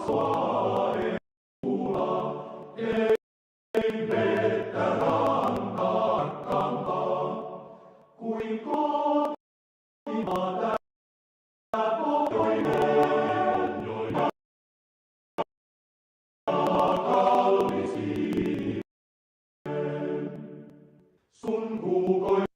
Sun kuukoin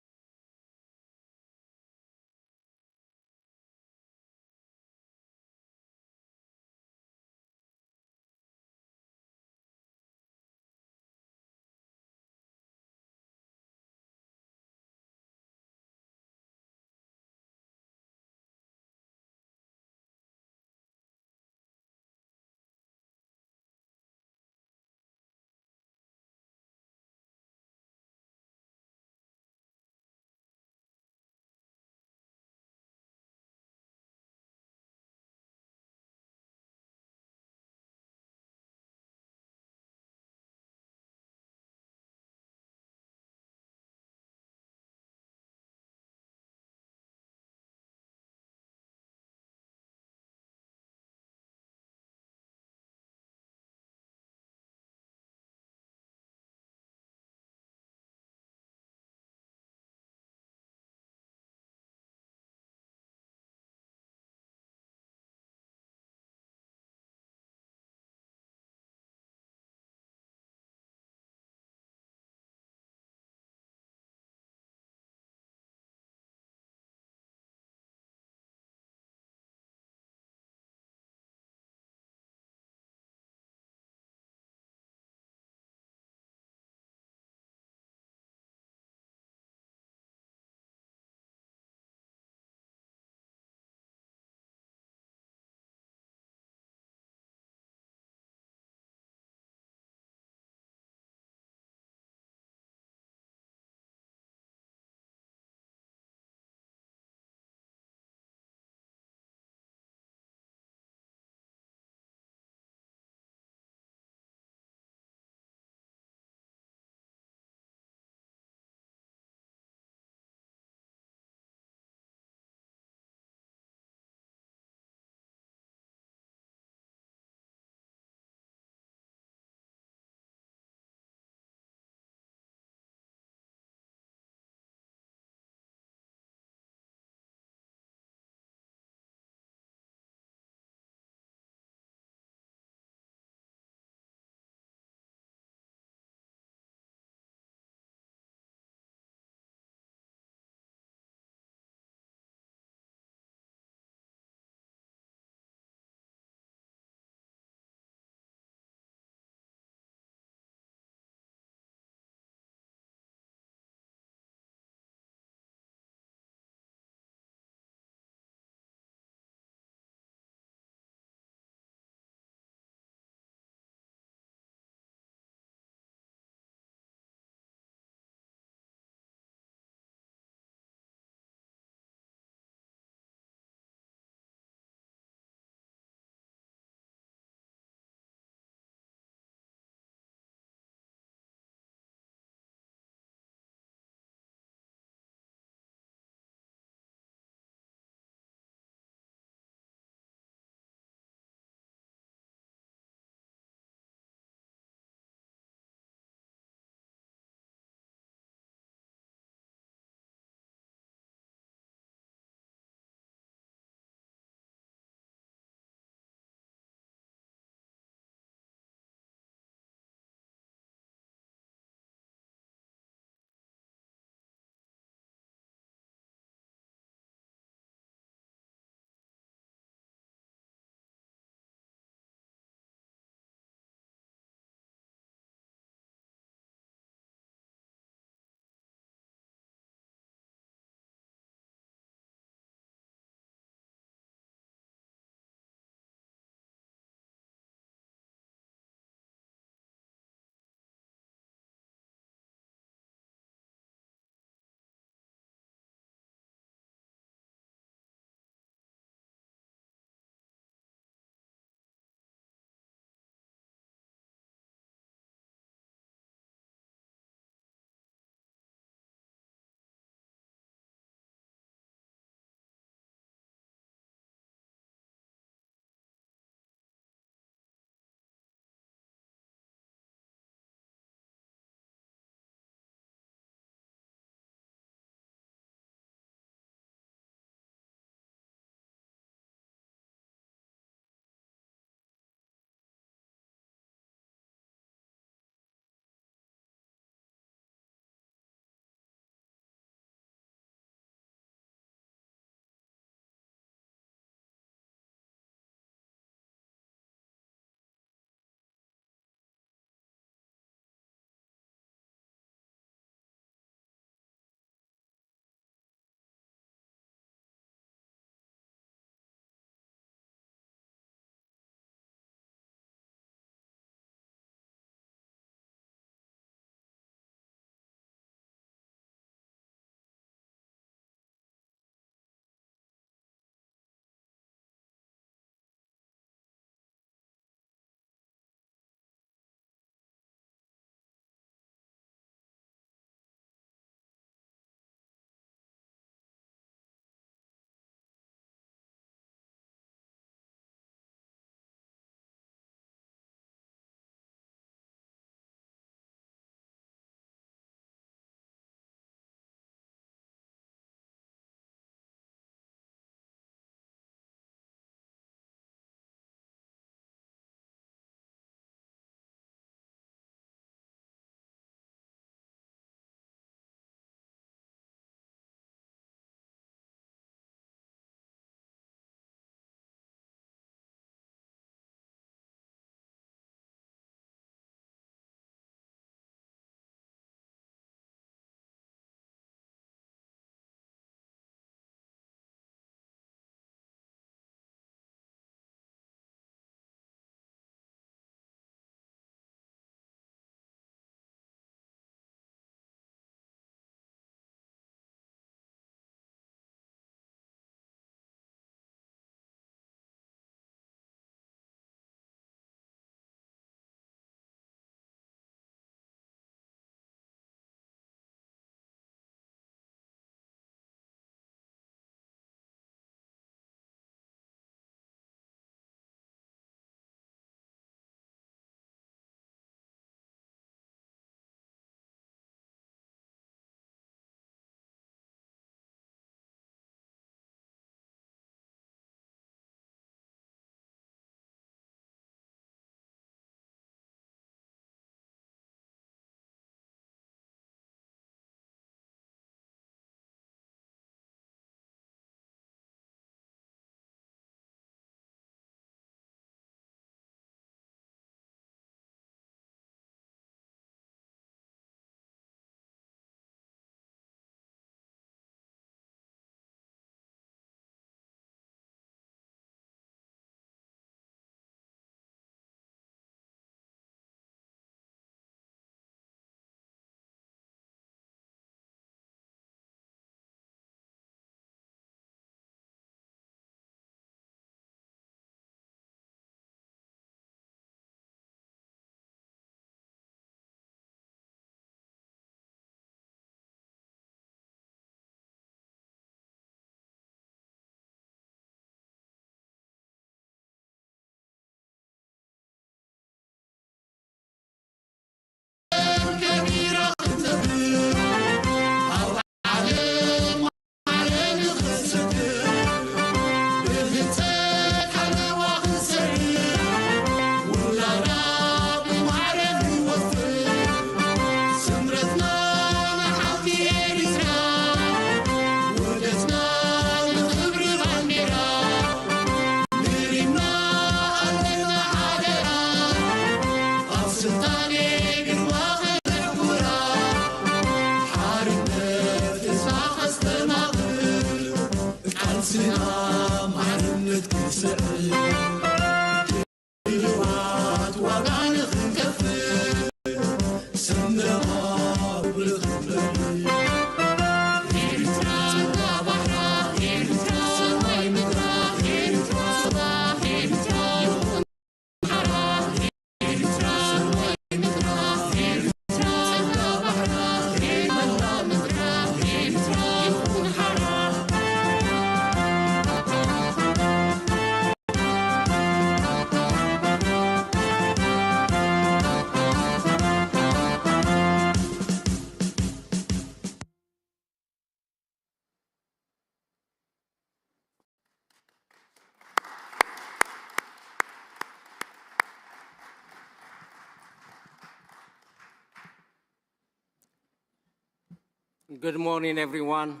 Good morning, everyone.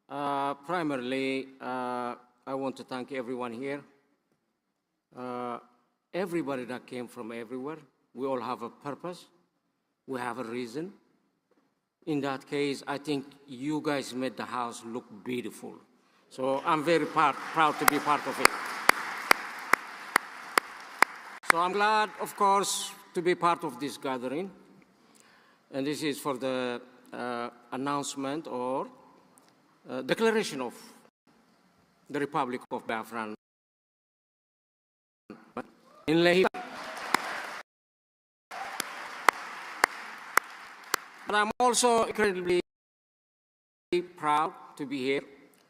Primarily, I want to thank everyone here. Everybody that came from everywhere. We all have a purpose. We have a reason. In that case, I think you guys made the house look beautiful. So I'm very proud to be part of it. So I'm glad, of course, to be part of this gathering. And this is for the announcement or declaration of the Republic of Biafra in Lehigh. But I'm also incredibly proud to be here,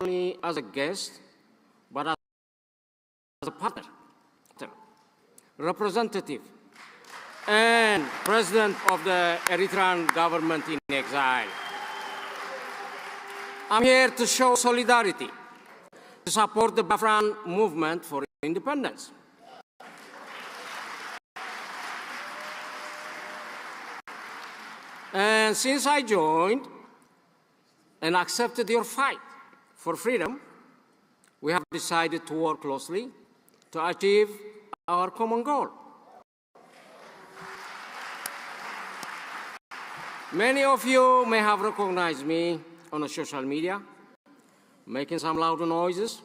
not only as a guest, but as a partner, representative, and president of the Eritrean government in exile. I'm here to show solidarity, to support the Biafran movement for independence. And since I joined and accepted your fight for freedom, we have decided to work closely to achieve our common goal. Many of you may have recognized me on social media, making some loud noises.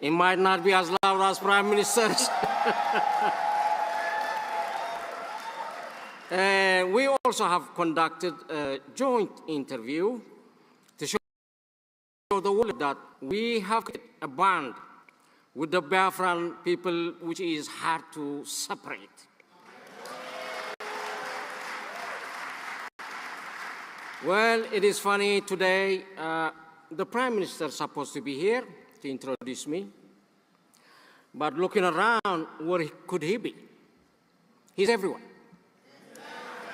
It might not be as loud as Prime Minister's. We also have conducted a joint interview to show the world that we have a bond with the Biafran people which is hard to separate. Well, it is funny today, the Prime Minister is supposed to be here to introduce me, but looking around, where could he be? He's everywhere.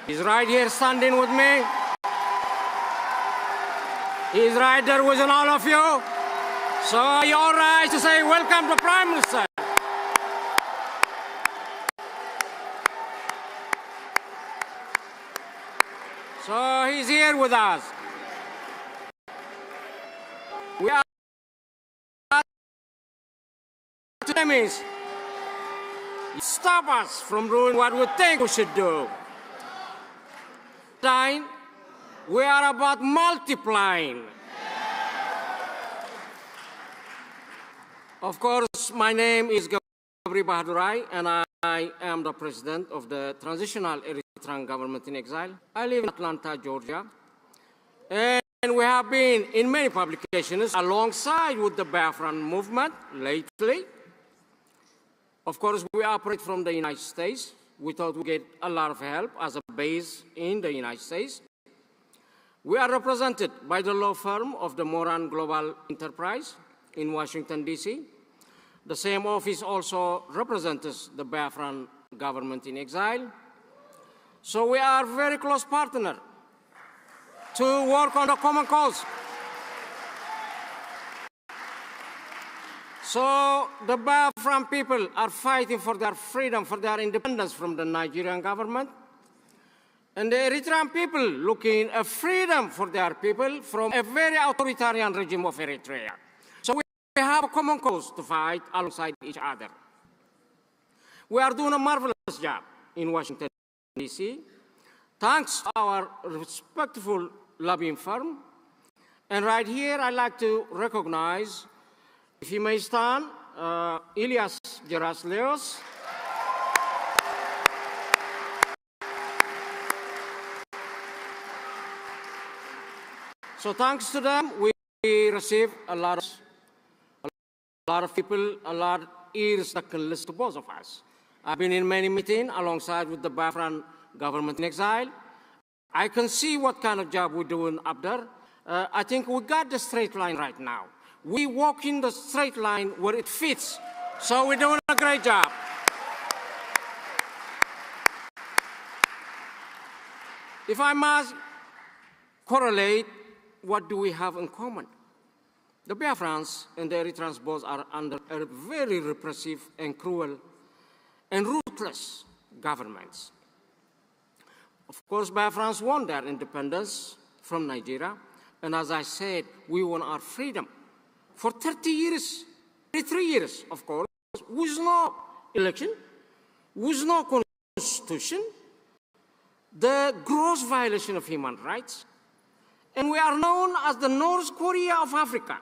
He's right here standing with me. He's right there with all of you. So you're all right to say, welcome to Prime Minister. So he's here with us. We are enemies. Stop us from doing what we think we should do. We are about multiplying. Of course, my name is Biafra, and I am the president of the Transitional Eritrean Government in Exile. I live in Atlanta, Georgia, and we have been in many publications alongside with the Biafran movement lately. Of course, we operate from the United States. We thought we'd get a lot of help as a base in the United States. We are represented by the law firm of the Moran Global Enterprise in Washington, D.C. The same office also represents the Biafran government in exile. So we are a very close partner to work on the common cause. So the Biafran people are fighting for their freedom, for their independence from the Nigerian government. And the Eritrean people looking at freedom for their people from a very authoritarian regime of Eritrea. So we have a common cause to fight alongside each other. We are doing a marvelous job in Washington, D.C., thanks to our respectful lobbying firm. And right here, I'd like to recognize, if you may stand, Elias Gerasleos. So thanks to them, we received a lot of people, a lot of ears that can listen to both of us. I've been in many meetings alongside with the Biafran government in exile. I can see what kind of job we're doing up there. I think we got the straight line right now. We walk in the straight line where it fits. So we're doing a great job. If I must correlate, what do we have in common? The Biafrans and the Eritreans both are under a very repressive and cruel and ruthless governments. Of course, Biafrans won their independence from Nigeria, and as I said, we won our freedom for 30 years, 33 years, of course, with no election, with no constitution, the gross violation of human rights, and we are known as the North Korea of Africa.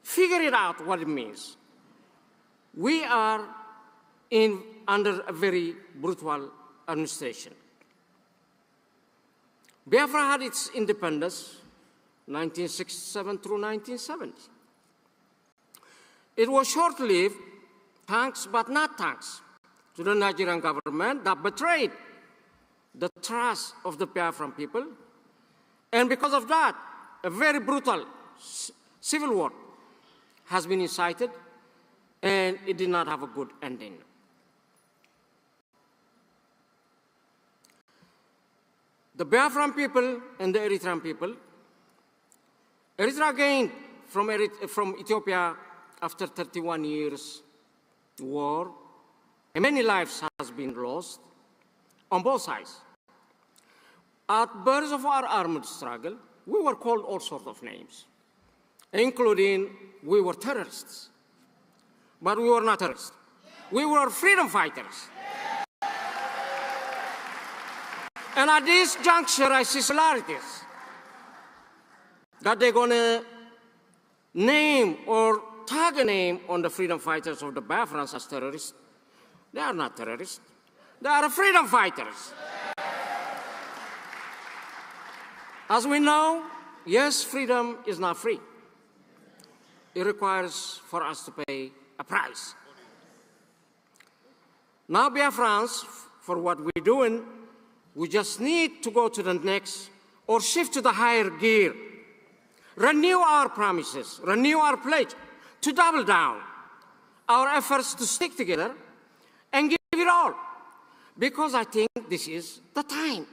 Figure it out what it means. We are under a very brutal administration. Biafra had its independence 1967 through 1970. It was short-lived, thanks but not thanks to the Nigerian government that betrayed the trust of the Biafran people. And because of that, a very brutal civil war has been incited, and it did not have a good ending. The Biafran people and the Eritrean people, Eritrea gained from Ethiopia after 31 years war, and many lives has been lost on both sides. At birth of our armed struggle, we were called all sorts of names, including we were terrorists. But we were not terrorists. We were freedom fighters. And at this juncture, I see similarities that they're going to name or tag a name on the freedom fighters of the Biafrans as terrorists. They are not terrorists. They are freedom fighters. As we know, yes, freedom is not free. It requires for us to pay a price. Now, Biafrans, for what we're doing, we just need to go to the next or shift to the higher gear. Renew our promises, renew our pledge to double down our efforts to stick together and give it all. Because I think this is the time.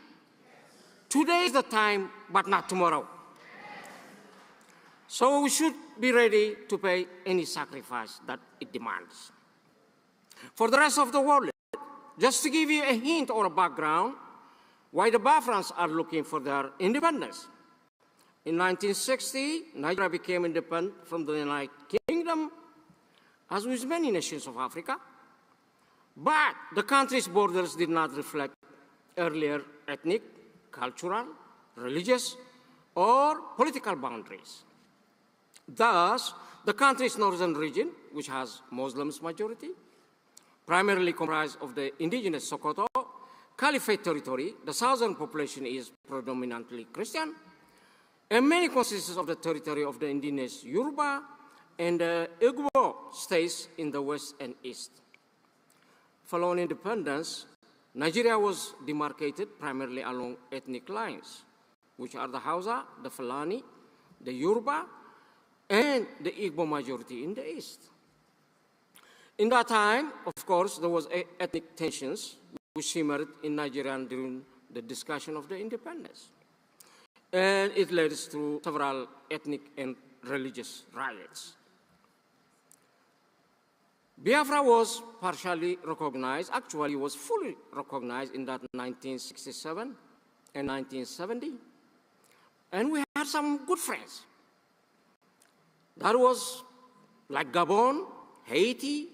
Today is the time, but not tomorrow. So we should be ready to pay any sacrifice that it demands. For the rest of the world, just to give you a hint or a background, why the Biafrans are looking for their independence. In 1960, Nigeria became independent from the United Kingdom, as with many nations of Africa. But the country's borders did not reflect earlier ethnic, cultural, religious, or political boundaries. Thus, the country's northern region, which has Muslims majority, primarily comprised of the indigenous Sokoto Caliphate territory, the southern population is predominantly Christian, and many consists of the territory of the indigenous Yoruba and the Igbo states in the west and east. Following independence, Nigeria was demarcated primarily along ethnic lines, which are the Hausa, the Fulani, the Yoruba, and the Igbo majority in the east. In that time, of course, there was ethnic tensions which simmered in Nigeria during the discussion of the independence. And it led to several ethnic and religious riots. Biafra was partially recognized, actually was fully recognized in that 1967 and 1970. And we had some good friends. That was like Gabon, Haiti,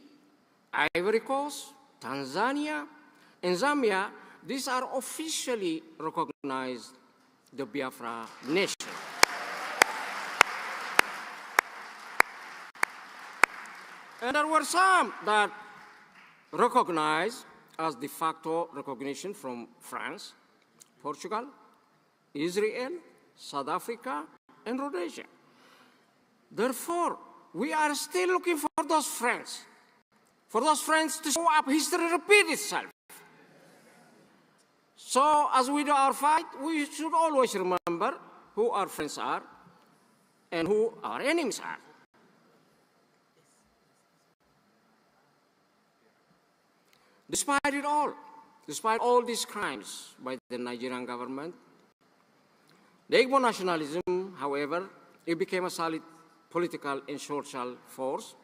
Ivory Coast, Tanzania, and Zambia. These are officially recognized the Biafra nation. And there were some that recognized as de facto recognition from France, Portugal, Israel, South Africa, and Rhodesia. Therefore, we are still looking for those friends to show up. History repeat itself. So as we do our fight, we should always remember who our friends are and who our enemies are. Despite all these crimes by the Nigerian government, the Igbo nationalism, however, it became a solid political and social force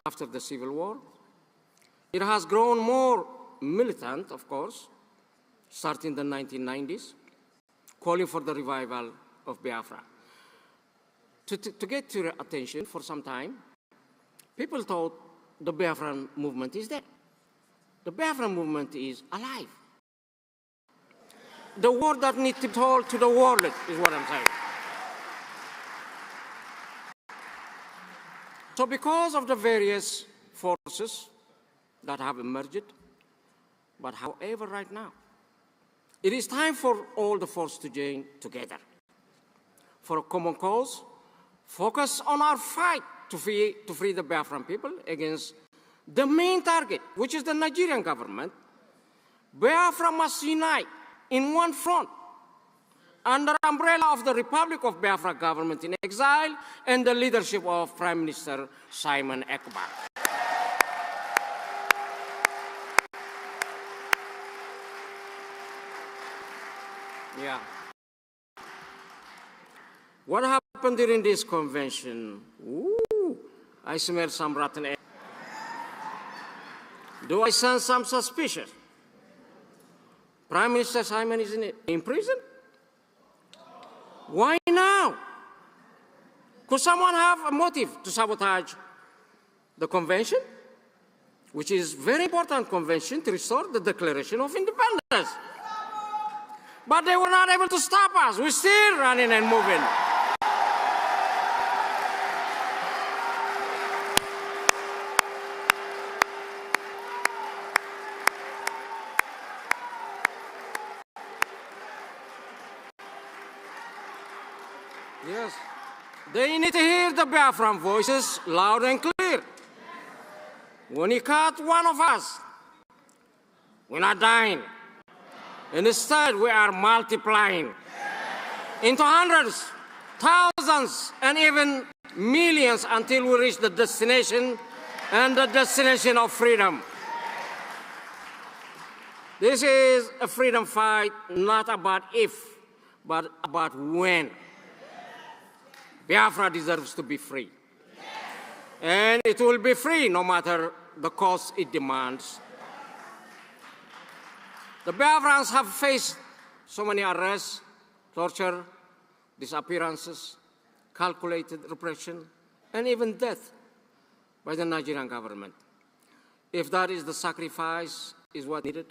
after the Civil War. It has grown more militant, of course, starting in the 1990s, calling for the revival of Biafra. To get to your attention for some time, people thought the Biafran movement is dead. The Biafran movement is alive. The word that needs to be told to the world is what I'm saying. So because of the various forces that have emerged, but however right now, it is time for all the forces to join together for a common cause, focus on our fight to free the Biafran people against the main target, which is the Nigerian government. Biafra must unite in one front under the umbrella of the Republic of Biafra government in exile and the leadership of Prime Minister Simon Ekpa. Yeah. What happened during this convention? Ooh, I smell some rotten egg. Do I sense some suspicion? Prime Minister Simon is in prison? Why now? Could someone have a motive to sabotage the convention, which is a very important convention to restore the Declaration of Independence? But they were not able to stop us. We're still running and moving. Yes. They need to hear the Biafran voices loud and clear. When you cut one of us, we're not dying. Instead, we are multiplying into hundreds, thousands, and even millions until we reach the destination and the destination of freedom. This is a freedom fight not about if, but about when. Biafra deserves to be free. And it will be free no matter the cost it demands. The Biafrans have faced so many arrests, torture, disappearances, calculated repression, and even death by the Nigerian government. If that is the sacrifice is what needed,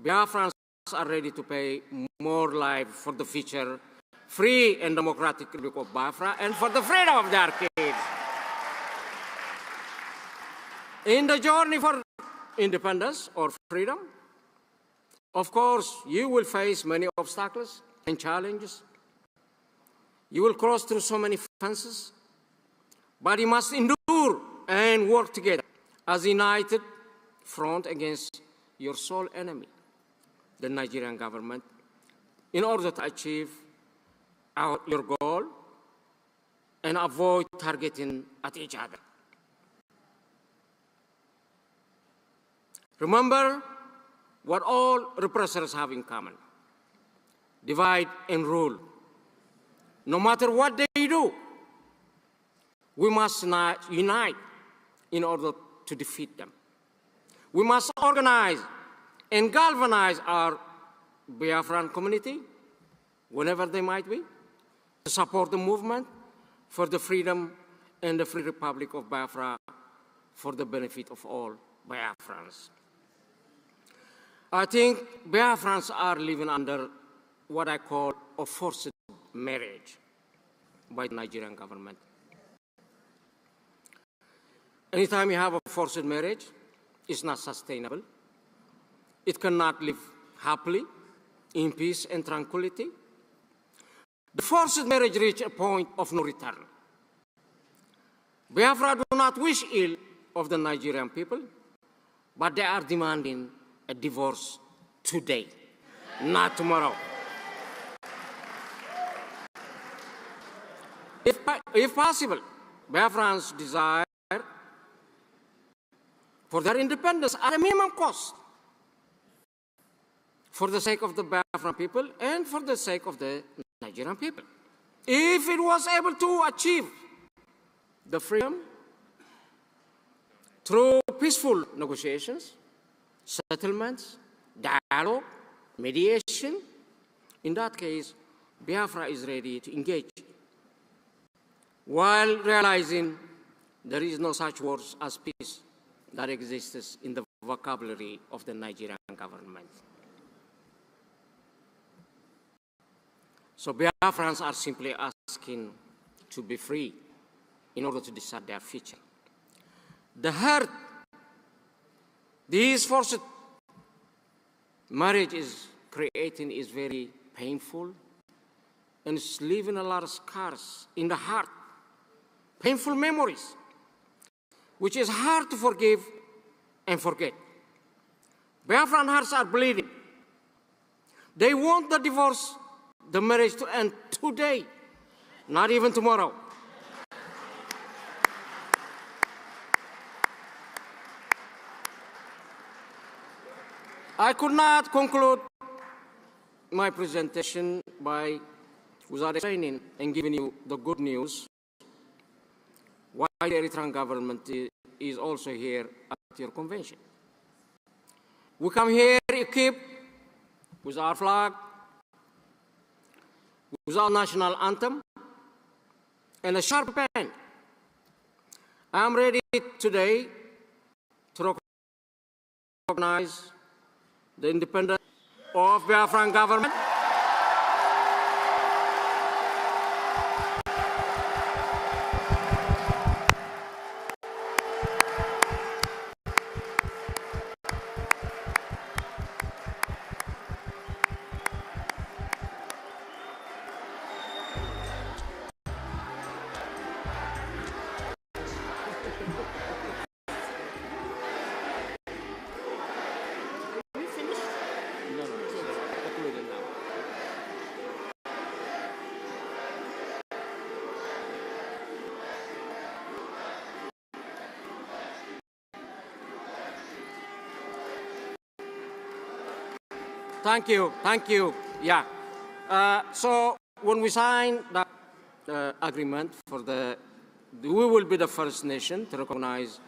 Biafrans are ready to pay more life for the future free and democratic Republic of Biafra and for the freedom of their kids. In the journey for independence or freedom, of course, you will face many obstacles and challenges. You will cross through so many fences, but you must endure and work together as a united front against your sole enemy, the Nigerian government, in order to achieve your goal and avoid targeting at each other. Remember what all repressors have in common: divide and rule. No matter what they do, we must unite in order to defeat them. We must organize and galvanize our Biafran community, whenever they might be, to support the movement for the freedom and the free Republic of Biafra for the benefit of all Biafrans. I think Biafrans are living under what I call a forced marriage by the Nigerian government. Anytime you have a forced marriage, it's not sustainable. It cannot live happily in peace and tranquility. The forced marriage reached a point of no return. Biafra do not wish ill of the Nigerian people, but they are demanding a divorce today, not tomorrow. If possible, Biafrans desire for their independence at a minimum cost, for the sake of the Biafran people and for the sake of the Nigerian people. If it was able to achieve the freedom through peaceful negotiations, settlements, dialogue, mediation, in that case, Biafra is ready to engage, while realizing there is no such word as peace that exists in the vocabulary of the Nigerian government. So Biafrans are simply asking to be free in order to decide their future. The hurt this forced marriage is creating is very painful, and it's leaving a lot of scars in the heart, painful memories, which is hard to forgive and forget. Biafran hearts are bleeding. They want the divorce, the marriage to end today, not even tomorrow. I could not conclude my presentation without explaining and giving you the good news why the Eritrean government is also here at your convention. We come here equipped with our flag, with our national anthem, and a sharp pen. I am ready today to recognize the independence of Biafran government. Thank you. Yeah. So when we sign that agreement we will be the first nation to recognize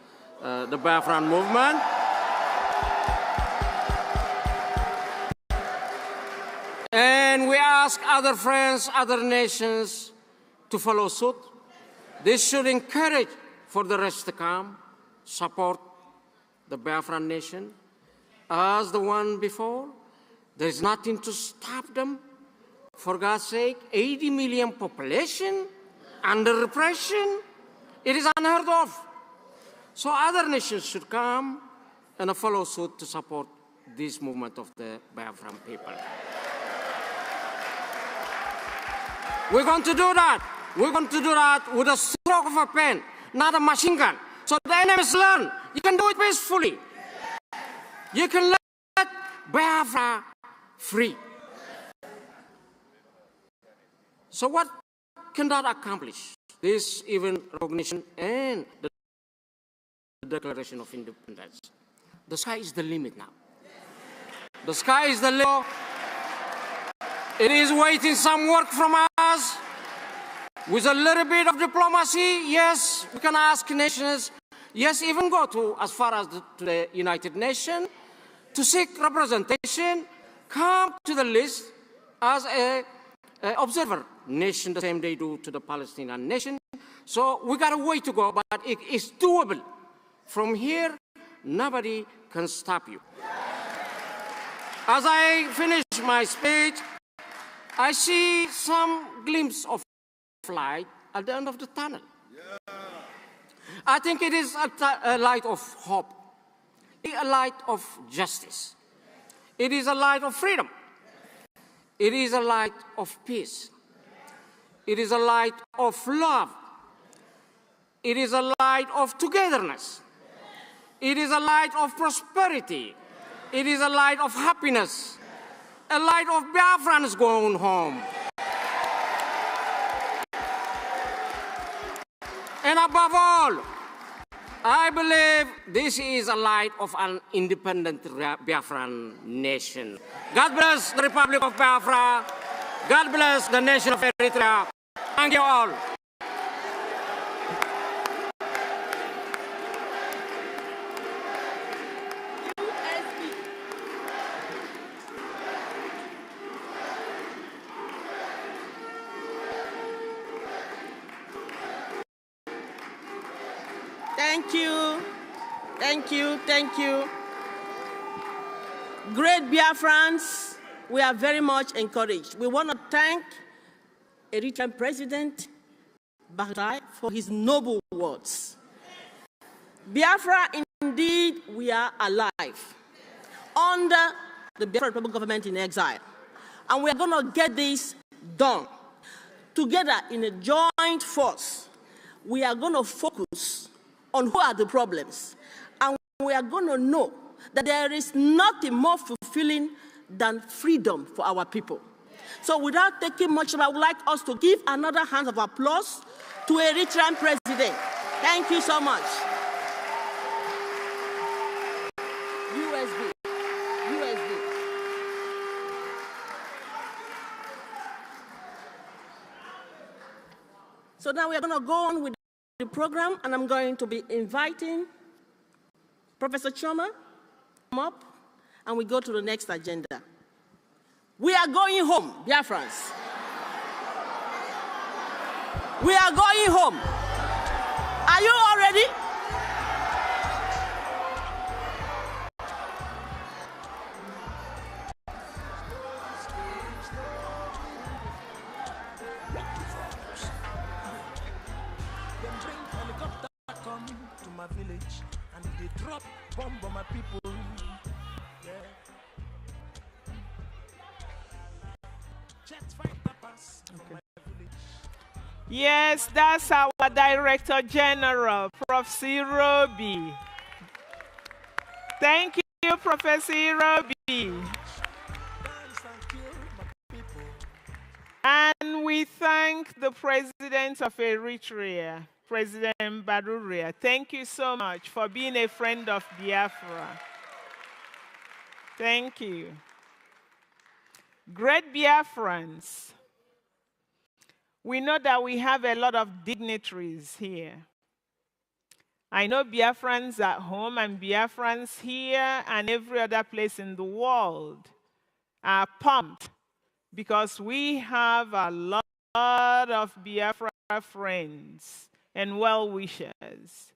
the Biafran movement. And we ask other friends, other nations to follow suit. This should encourage for the rest to come, support the Biafran nation as the one before. There is nothing to stop them. For God's sake, 80 million population under repression, it is unheard of. So other nations should come and follow suit to support this movement of the Biafran people. We're going to do that. We're going to do that with a stroke of a pen, not a machine gun. So the enemies learn. You can do it peacefully. You can let Biafra free. So what can that accomplish? This even recognition and the Declaration of Independence. The sky is the limit now. The sky is the limit. It is waiting some work from us. With a little bit of diplomacy, yes, we can ask nations, yes, even go to as far as to the United Nations to seek representation. Come to the list as an observer nation, the same they do to the Palestinian nation. So we got a way to go, but it is doable. From here, nobody can stop you. As I finish my speech, I see some glimpse of light at the end of the tunnel. I think it is a light of hope, a light of justice. It is a light of freedom. It is a light of peace. It is a light of love. It is a light of togetherness. It is a light of prosperity. It is a light of happiness. A light of Biafrans going home. And above all, I believe this is a light of an independent Biafran nation. God bless the Republic of Biafra. God bless the nation of Eritrea. Thank you all. Thank you. Thank you. Thank you. Great Biafrans, we are very much encouraged. We want to thank Eritrean President Biafra for his noble words. Biafra, indeed, we are alive under the Biafra Republic government in exile. And we are going to get this done. Together in a joint force, we are going to focus on who are the problems. And we are going to know that there is nothing more fulfilling than freedom for our people. So without taking much time, I would like us to give another hand of applause to Eritrean President. Thank you so much. USB. So now we are going to go on with the program, and I'm going to be inviting Professor Choma to come up, and we go to the next agenda. We are going home, Biafrans. We are going home. Are you all ready? Village and they drop bomb on my people. Yeah. Jets fight the pass on my village. Yes, that's our Director General, Professor Roby. Thank you, Professor Roby. And we thank the President of Eritrea, President Baruria. Thank you so much for being a friend of Biafra. Thank you. Great Biafrans, we know that we have a lot of dignitaries here. I know Biafrans at home and Biafrans here and every other place in the world are pumped because we have a lot of Biafra friends and well-wishers.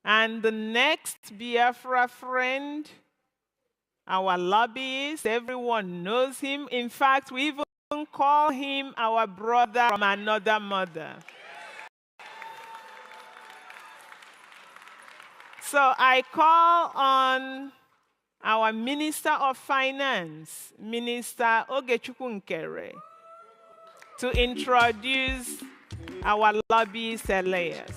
And the next Biafra friend, our lobbyist, everyone knows him. In fact, we even call him our brother from another mother. So I call on our Minister of Finance, Minister Ogechukwu Nkere, to introduce our lobbyist Elias.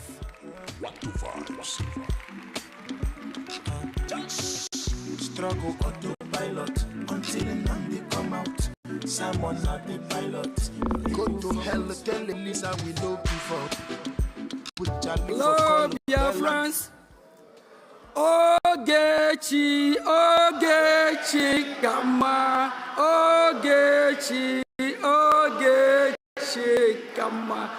Struggle autopilot until they come out. Someone not the pilot. Go to hell, tell Lisa we know before. Hello, Biafrans. Ogechi, Ogechi, Kama. Ogechi, Ogechi, Kama.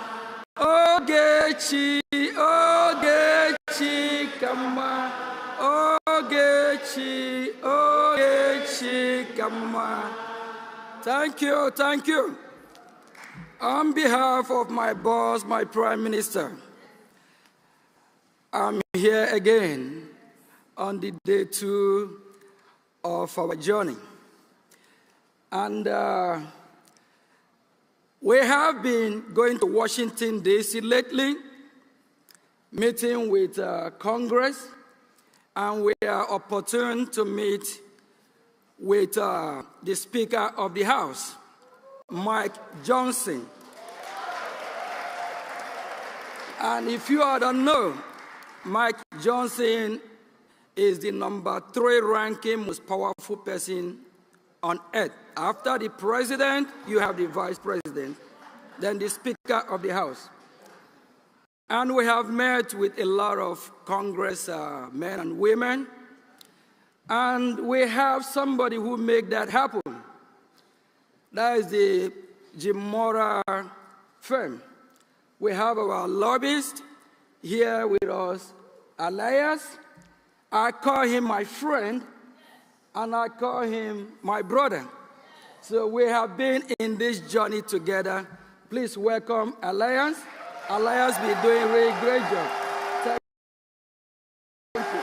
Ogechi, Ogechi, Kama. Ogechi, Ogechi, Kama. Thank you, thank you. On behalf of my boss, my Prime Minister, I'm here again on the day 2 of our journey. And we have been going to Washington, D.C. lately, meeting with Congress, and we are opportune to meet with the Speaker of the House, Mike Johnson. And if you all don't know, Mike Johnson is the #3 ranking most powerful person on earth. After the president, you have the vice president, then the Speaker of the House. And we have met with a lot of Congress men and women, and we have somebody who make that happen. That is the Jim Mora firm. We have our lobbyist here with us, Elias. I call him my friend, and I call him my brother. So we have been in this journey together. Please welcome Elias. Elias be doing a really great job. Thank you.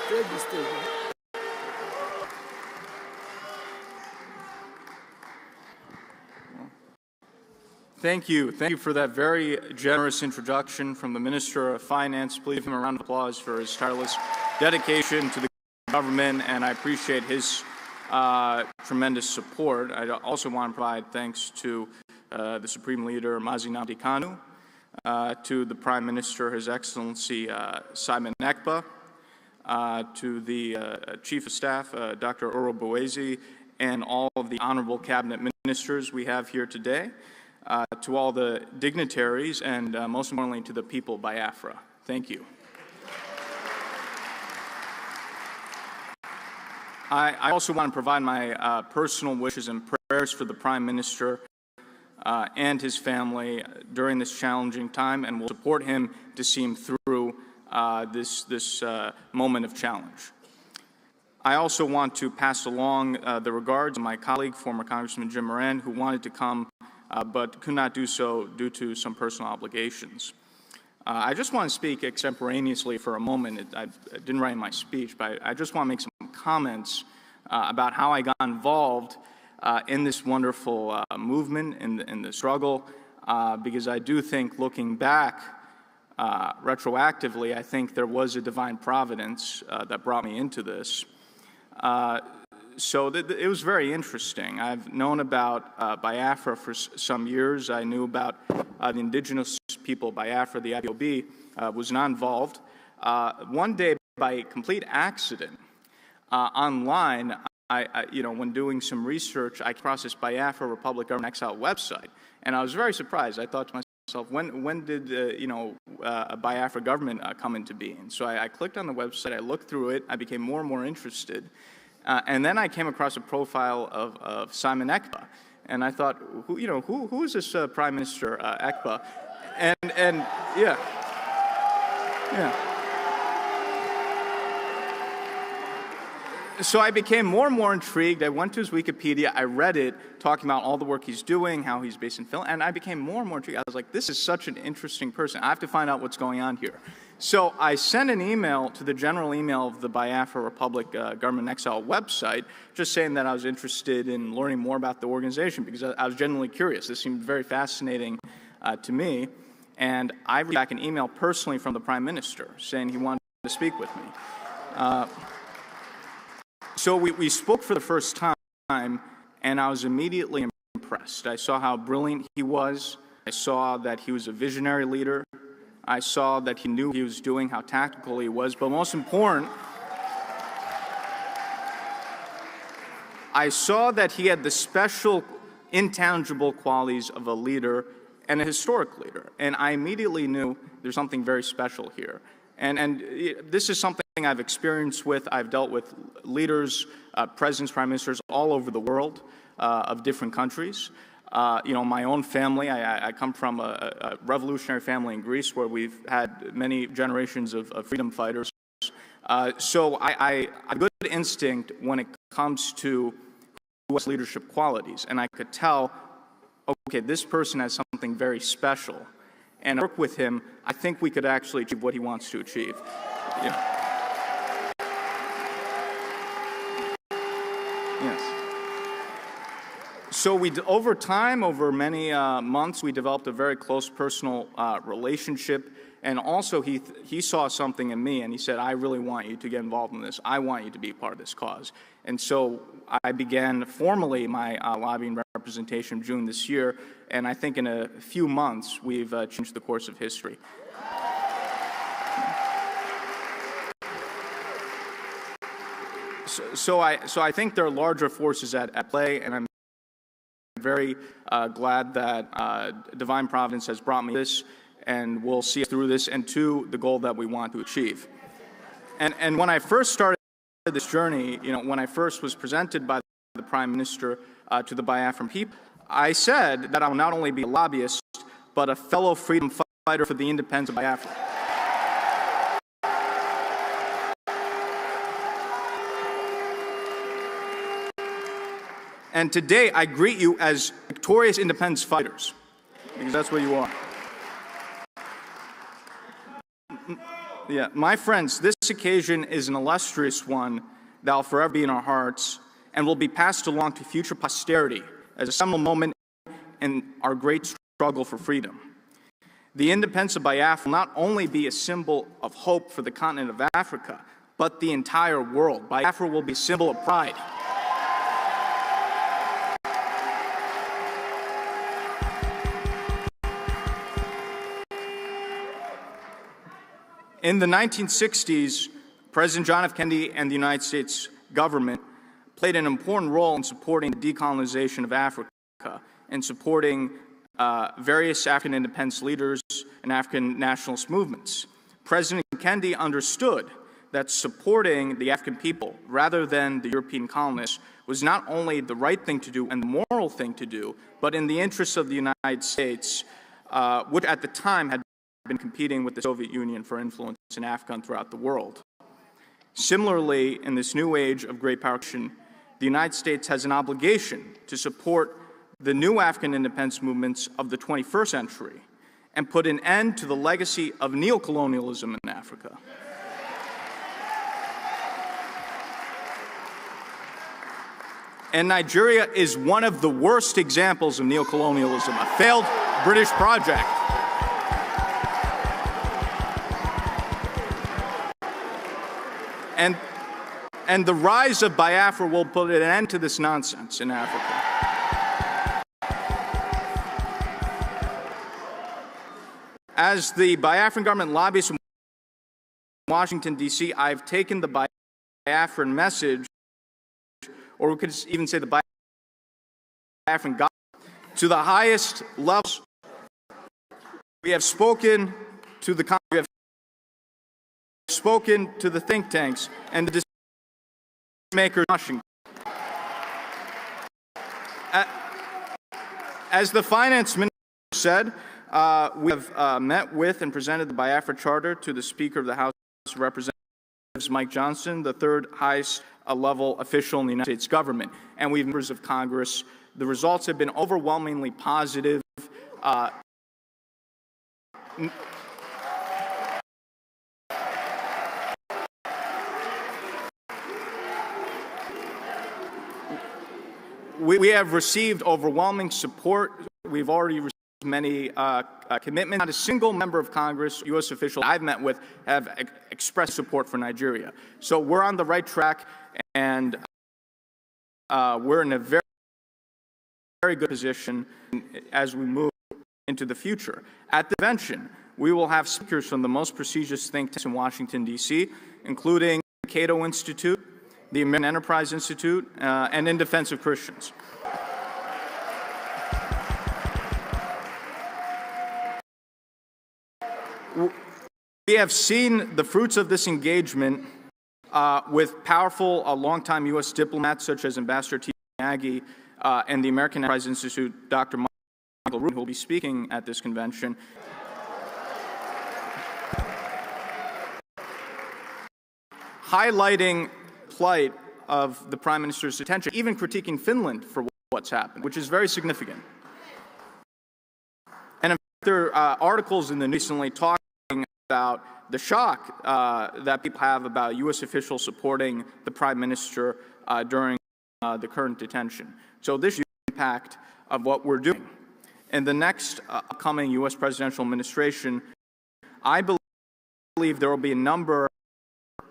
Take the stage. Thank you. Thank you for that very generous introduction from the Minister of Finance. Please give him a round of applause for his tireless dedication to the government, and I appreciate his tremendous support. I also want to provide thanks to the Supreme Leader, Mazi Nnamdi Kanu, to the Prime Minister, His Excellency Simon Ekpa, to the Chief of Staff, Dr. Oro Boezi, and all of the honorable cabinet ministers we have here today. To all the dignitaries, and most importantly to the people of Biafra. Thank you. I also want to provide my personal wishes and prayers for the Prime Minister and his family during this challenging time, and will support him to see him through this moment of challenge. I also want to pass along the regards of my colleague, former Congressman Jim Moran, who wanted to come but could not do so due to some personal obligations. I just want to speak extemporaneously for a moment. I didn't write my speech, but I just want to make some comments about how I got involved in this wonderful movement, in the struggle, because I do think, looking back retroactively, I think there was a divine providence that brought me into this. So it was very interesting. I've known about Biafra for some years. I knew about the indigenous people of Biafra, the IPOB, was not involved. One day, by complete accident, online, when doing some research, I crossed this Biafra Republic Government Exile website, and I was very surprised. I thought to myself, when did a Biafra government come into being? So I clicked on the website, I looked through it, I became more and more interested. And then I came across a profile of Simon Ekpa, and I thought, who is this Prime Minister Ekpa? And yeah. So I became more and more intrigued. I went to his Wikipedia, I read it, talking about all the work he's doing, how he's based in Finland, and I became more and more intrigued. I was like, this is such an interesting person. I have to find out what's going on here. So I sent an email to the general email of the Biafra Republic Government Exile website, just saying that I was interested in learning more about the organization, because I was genuinely curious. This seemed very fascinating to me. And I received back an email personally from the Prime Minister saying he wanted to speak with me. So we spoke for the first time, and I was immediately impressed. I saw how brilliant he was. I saw that he was a visionary leader. I saw that he knew what he was doing, how tactical he was. But most important, I saw that he had the special, intangible qualities of a leader and a historic leader. And I immediately knew there's something very special here. And this is something I've experienced with. I've dealt with leaders, presidents, prime ministers all over the world of different countries. My own family, I come from a revolutionary family in Greece where we've had many generations of freedom fighters. So I have a good instinct when it comes to who has leadership qualities. And I could tell, okay, this person has something very special. And I work with him, I think we could actually achieve what he wants to achieve. Yeah. Yes. So over time, over many months, we developed a very close personal relationship. And also, he saw something in me, and he said, I really want you to get involved in this. I want you to be a part of this cause. And so I began formally my lobbying representation in June this year, and I think in a few months, we've changed the course of history. So I think there are larger forces at play, and I'm very glad that divine providence has brought me this, and will see us through this and to the goal that we want to achieve. And when I first started this journey, when I first was presented by the Prime Minister to the Biafran people, I said that I will not only be a lobbyist, but a fellow freedom fighter for the independence of Biafra. And today, I greet you as victorious independence fighters, because that's what you are. Yeah, my friends, this occasion is an illustrious one that will forever be in our hearts and will be passed along to future posterity as a seminal moment in our great struggle for freedom. The independence of Biafra will not only be a symbol of hope for the continent of Africa, but the entire world. Biafra will be a symbol of pride. In the 1960s, President John F. Kennedy and the United States government played an important role in supporting the decolonization of Africa and supporting various African independence leaders and African nationalist movements. President Kennedy understood that supporting the African people rather than the European colonists was not only the right thing to do and the moral thing to do, but in the interests of the United States, which at the time had been competing with the Soviet Union for influence in Africa and throughout the world. Similarly, in this new age of great power, the United States has an obligation to support the new African independence movements of the 21st century and put an end to the legacy of neocolonialism in Africa. And Nigeria is one of the worst examples of neocolonialism, a failed British project. And the rise of Biafra will put an end to this nonsense in Africa. As the Biafran government lobbyist in Washington, D.C., I've taken the Biafran message, or we could even say the Biafran gospel, to the highest levels. We have spoken to the Congress, we have spoken to the think tanks and the makers in Washington. As the finance minister said, we have met with and presented the Biafra Charter to the Speaker of the House of Representatives, Mike Johnson, the third highest level official in the United States government, and we have members of Congress. The results have been overwhelmingly positive. We have received overwhelming support. We've already received many commitments. Not a single member of Congress, U.S. official I've met with, have expressed support for Nigeria. So we're on the right track, and we're in a very, very good position as we move into the future. At the convention, we will have speakers from the most prestigious think tanks in Washington, D.C., including the Cato Institute, the American Enterprise Institute, and In Defense of Christians. We have seen the fruits of this engagement with powerful, longtime U.S. diplomats such as Ambassador T. Nagy and the American Enterprise Institute, Dr. Michael Rubin, who will be speaking at this convention. Highlighting plight of the Prime Minister's attention, even critiquing Finland for what's happened, which is very significant. And in fact, there are articles in the news recently talking about the shock that people have about U.S. officials supporting the Prime Minister during the current detention. So this is the impact of what we're doing. In the next upcoming U.S. presidential administration, I believe there will be a number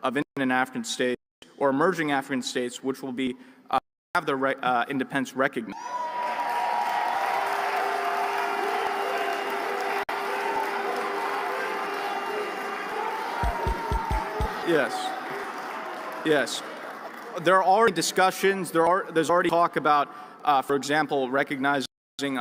of independent African states or emerging African states which will be have their independence recognized. Yes. There are already discussions. There's already talk about, for example, recognizing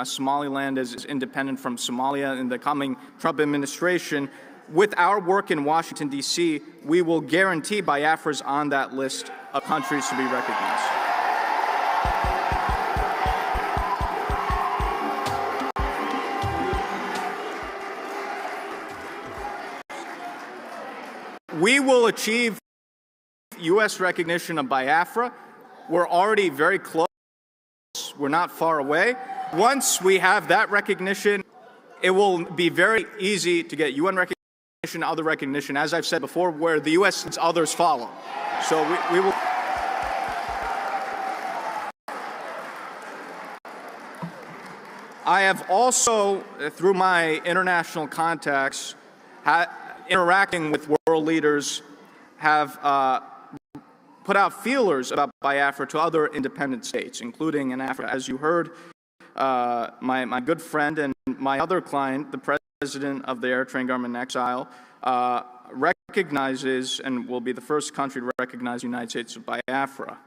Somaliland as independent from Somalia in the coming Trump administration. With our work in Washington, D.C., we will guarantee Biafra is on that list of countries to be recognized. We will achieve U.S. recognition of Biafra. We're already very close. We're not far away. Once we have that recognition, it will be very easy to get UN recognition, other recognition, as I've said before, where the U.S. and others follow. So we will. I have also, through my international contacts, interacting with world leaders, have put out feelers about Biafra to other independent states, including in Africa. As you heard, my good friend and my other client, the president of the Eritrean government in exile, recognizes and will be the first country to recognize the United States of Biafra.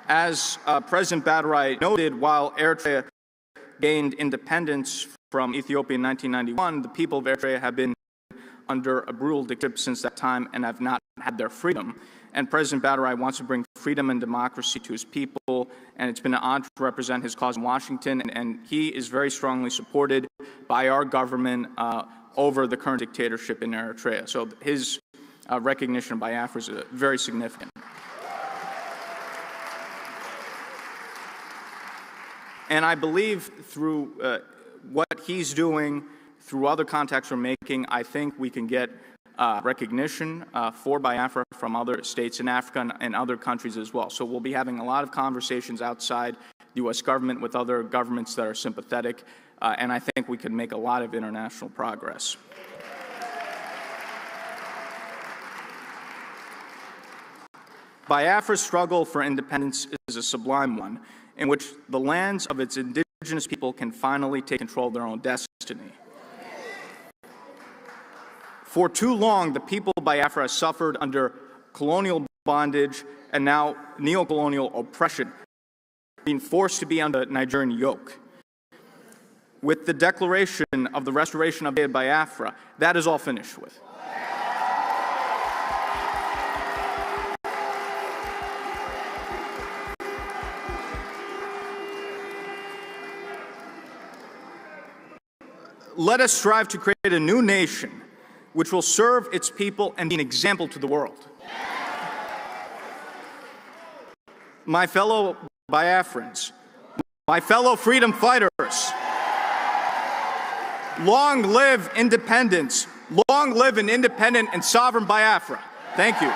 As President Badarai noted, while Eritrea gained independence from Ethiopia in 1991, the people of Eritrea have been under a brutal dictatorship since that time and have not had their freedom. And President Badarai wants to bring freedom and democracy to his people, and it's been an honor to represent his cause in Washington, and he is very strongly supported by our government over the current dictatorship in Eritrea. So his recognition of Biafra is very significant. And I believe through what he's doing, through other contacts we're making, I think we can get recognition for Biafra from other states in Africa and other countries as well. So we'll be having a lot of conversations outside the U.S. government with other governments that are sympathetic, and I think we can make a lot of international progress. Biafra's struggle for independence is a sublime one, in which the lands of its indigenous people can finally take control of their own destiny. For too long, the people of Biafra have suffered under colonial bondage and now neo-colonial oppression, being forced to be under Nigerian yoke. With the declaration of the restoration of Biafra, that is all finished with. Let us strive to create a new nation which will serve its people and be an example to the world. My fellow Biafrans, my fellow freedom fighters, long live independence, long live an independent and sovereign Biafra. Thank you.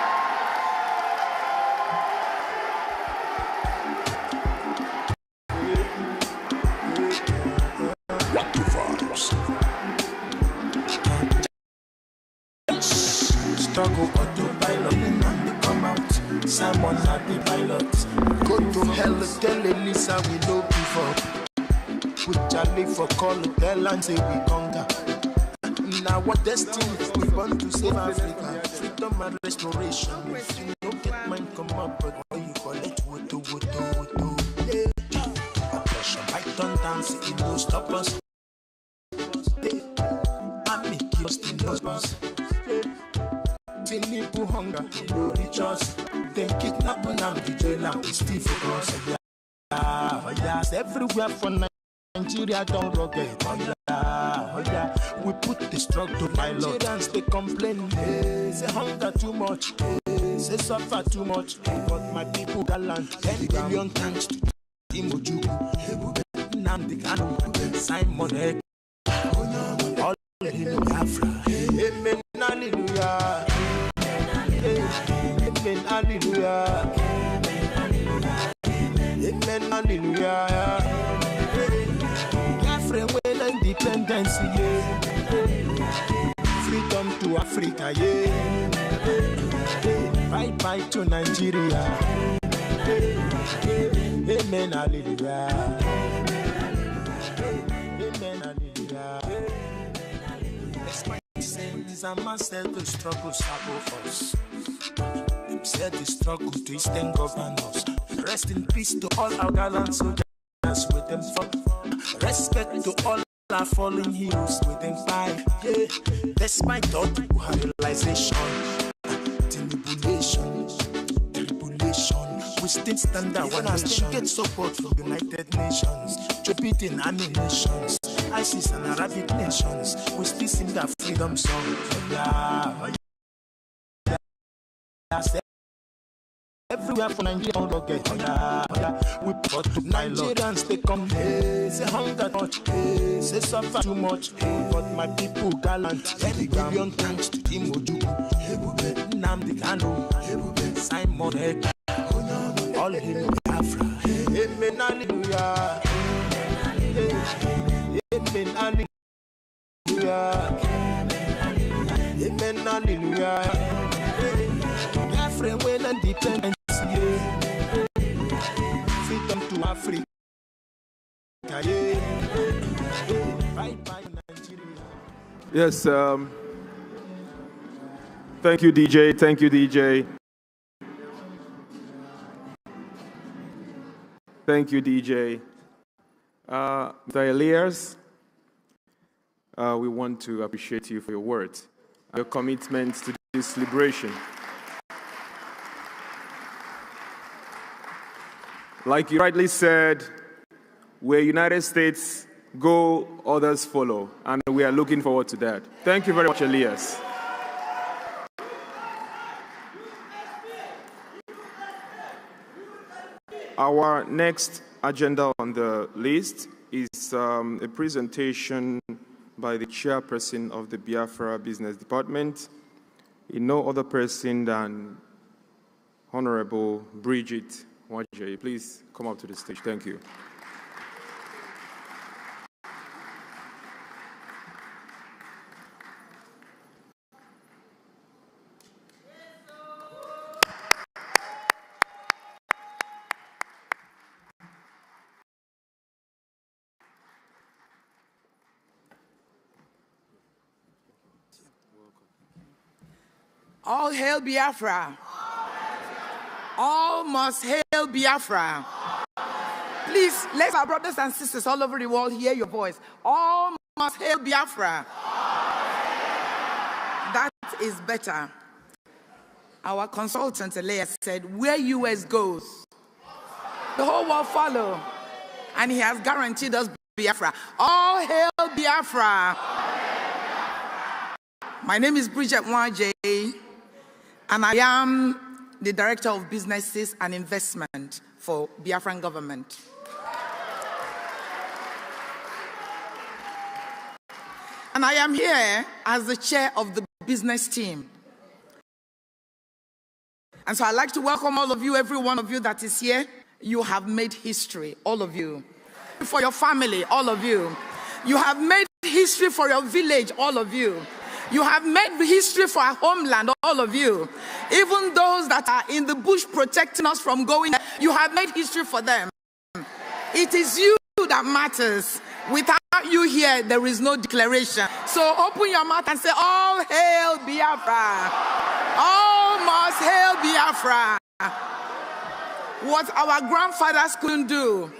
Struggle autopilot and come out. Simon happy pilot. Go to hell, tell Elisa we no give up. Put Charlie for call, tell and say we conquer. Now what destiny we want to save Africa. Freedom and restoration. If you don't get mine, come up, but when you collect woto. Oppression, Python dance, it no stop us. I make you still us. People hunger, no reach us. They kidnap and the jail and steal for us. Yes, everywhere from Nigeria don't rocket. We put the struggle to pilot. Nigerians they complain, say hunger too much, say suffer too much. But my people gallant, 10 billion thanks to Imojuku, Namdi Kanu, Simon Egg, all in Biafra. Amen, hallelujah. Amen, hallelujah. Amen, hallelujah. yeah. Freedom to Africa, yeah. Bye bye to Nigeria. Amen, hallelujah. Amen, hallelujah. Despite sins and myself, the struggle for us. Them said the struggle to extend governors. Rest in peace to all our gallant soldiers with them fall. Respect to all our fallen heroes with them fight. Yeah. Despite all the realization, tribulation, we still stand out. Even as they get support from United Nations, repeating nations, ISIS and Arabic nations, we still sing that freedom song. Oh yeah. Everywhere for Nigeria, rocket. We put Nigerians, they come here. Say hunger much, say suffer too much. But my people gallant. 10 billion thanks to Timoju, Namdi Kano, Simon Heka, all in Biafra. Amen, hallelujah. Amen, hallelujah. Amen, hallelujah. Biafra, when independence. Freedom to Africa. Yes, thank you, DJ. Thank you, DJ. Thank you, DJ. Mr. Elias, we want to appreciate you for your words, your commitment to this liberation. Like you rightly said, where United States go, others follow, and we are looking forward to that. Thank you very much, Elias. Our next agenda on the list is a presentation by the chairperson of the Biafra Business Department, no other person than Honorable Bridget Wajay. Please come up to the stage. Thank you. All hail Biafra. All must hail Biafra. Please, let our brothers and sisters all over the world hear your voice. All must hail Biafra. That is better. Our consultant, Elias, said, where US goes, the whole world follow. And he has guaranteed us Biafra. All hail Biafra. My name is Bridget Wajay, and I am the Director of Businesses and Investment for Biafran government. And I am here as the chair of the business team. And so I'd like to welcome all of you, every one of you that is here. You have made history, all of you. For your family, all of you. You have made history for your village, all of you. You have made history for our homeland, all of you. Even those that are in the bush protecting us from going, you have made history for them. It is you that matters. Without you here, there is no declaration. So open your mouth and say, all hail Biafra. All must hail Biafra. What our grandfathers couldn't do,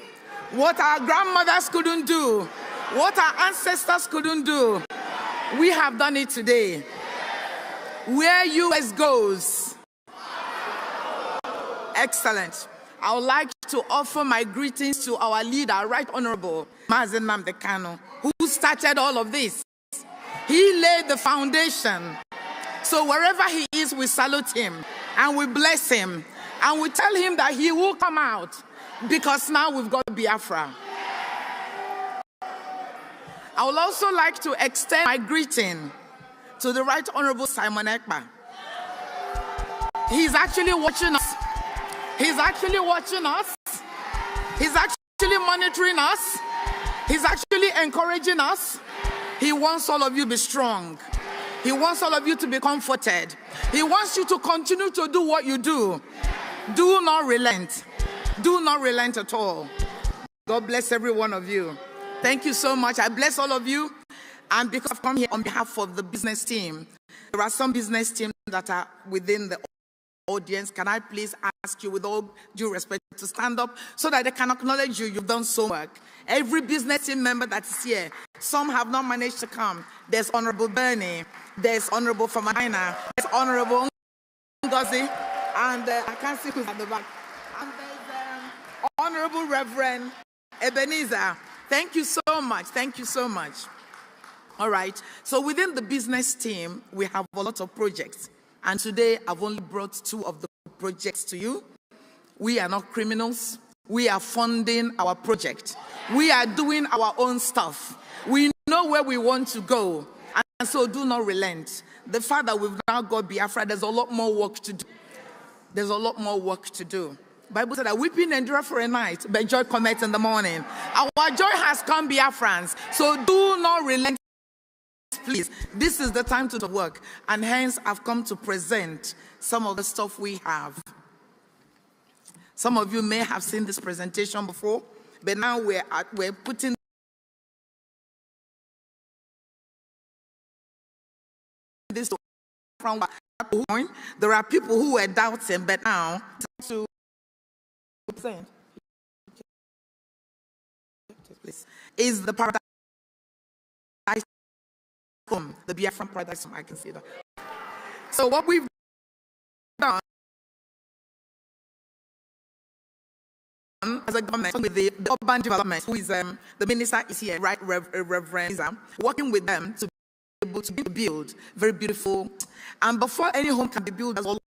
what our grandmothers couldn't do, what our ancestors couldn't do, we have done it today. Where US goes. Excellent. I would like to offer my greetings to our leader, Right Honorable Mazen Nnamdi Kanu, who started all of this. He laid the foundation. So wherever he is, we salute him and we bless him and we tell him that he will come out, because now we've got Biafra. I would also like to extend my greeting to the Right Honorable Simon Ekpa. He's actually watching us. He's actually watching us. He's actually monitoring us. He's actually encouraging us. He wants all of you to be strong. He wants all of you to be comforted. He wants you to continue to do what you do. Do not relent. Do not relent at all. God bless every one of you. Thank you so much. I bless all of you. And because I've come here on behalf of the business team, there are some business teams that are within the audience. Can I please ask you, with all due respect, to stand up so that they can acknowledge you? You've done so much. Every business team member that is here, some have not managed to come. There's Honorable Bernie, there's Honorable Famana, there's Honorable Ngozi, and I can't see who's at the back. And there's Honorable Reverend Ebenezer. Thank you so much. Thank you so much. All right. So within the business team, we have a lot of projects. And today, I've only brought 2 of the projects to you. We are not criminals. We are funding our project. We are doing our own stuff. We know where we want to go. And so do not relent. The fact that we've now got Biafra, there's a lot more work to do. There's a lot more work to do. The Bible said that weeping endure for a night, but joy cometh in the morning. Our joy has come, Biafrans. So do not relent. Please, this is the time to work, and hence I've come to present some of the stuff we have. Some of you may have seen this presentation before, but now we're putting this from point. There are people who were doubting, but now to is the paradise. The Biafran paradise, I can see that. So what we've done as a government with the urban development, who is the minister is here, right, Reverend, working with them to be able to build very beautiful. And before any home can be built, there's all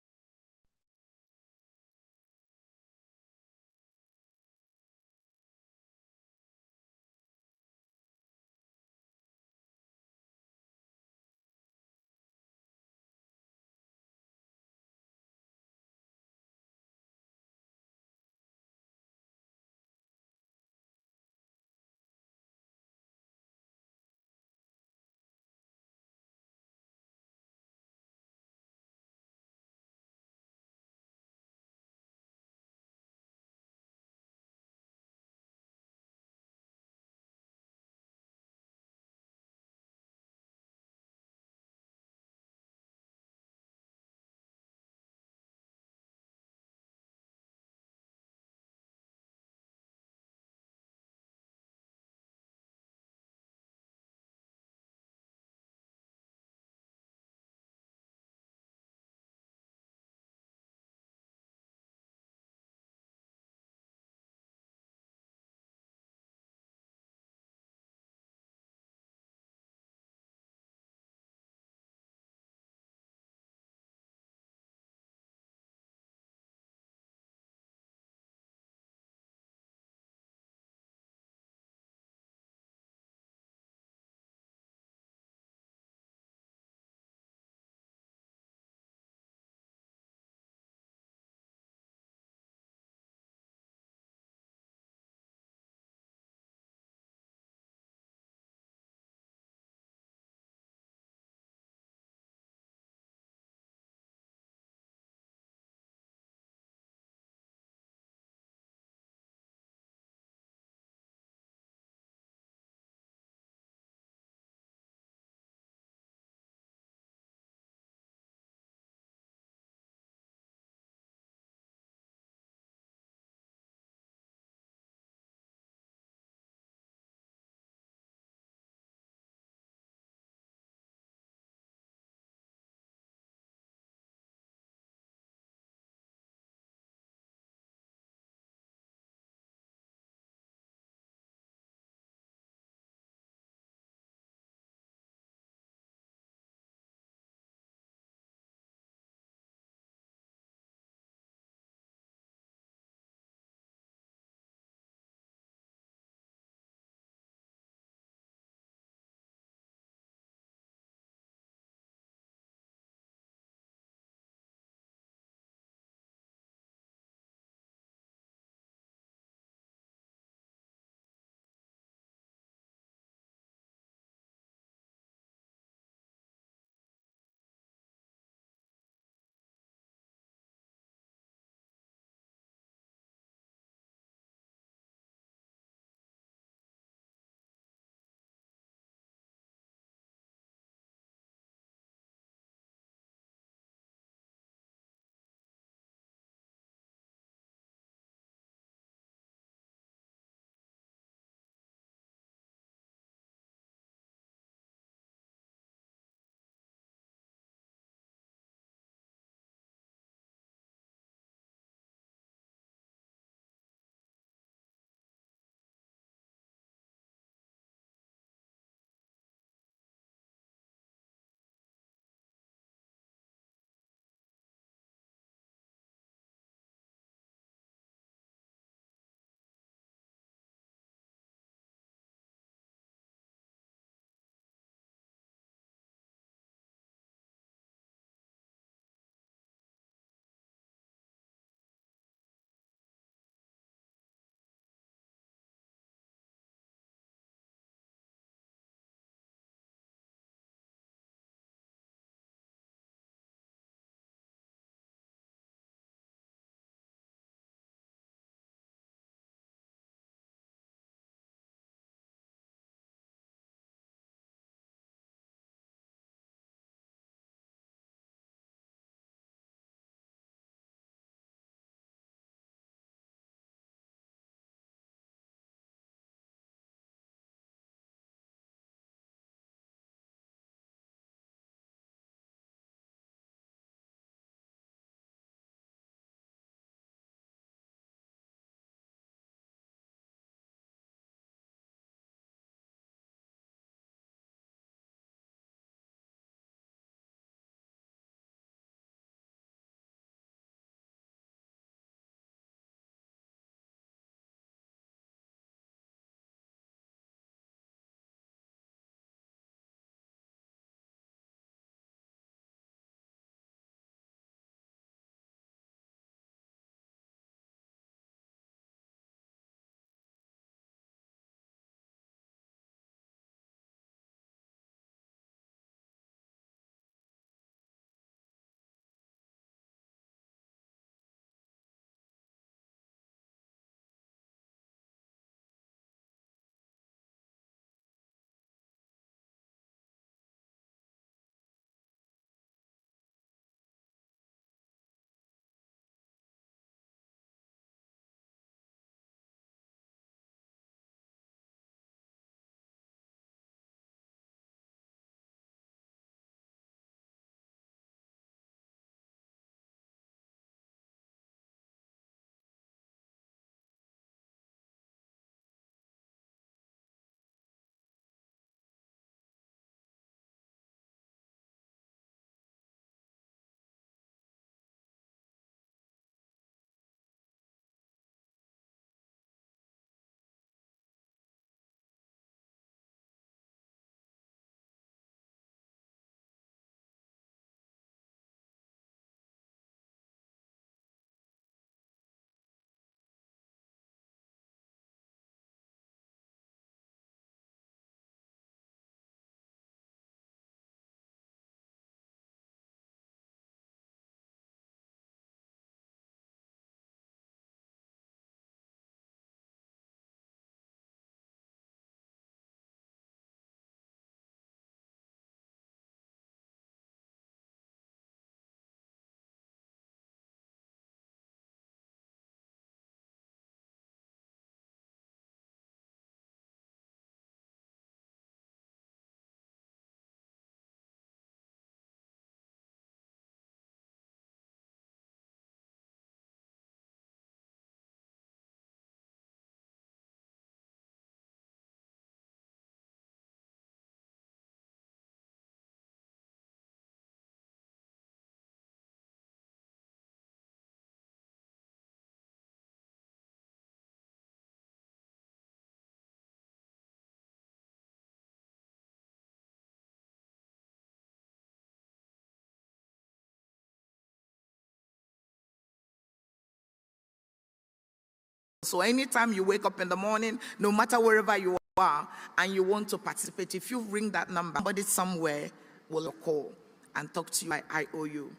So anytime you wake up in the morning, no matter wherever you are, and you want to participate, if you ring that number, somebody somewhere will call and talk to you by IOU.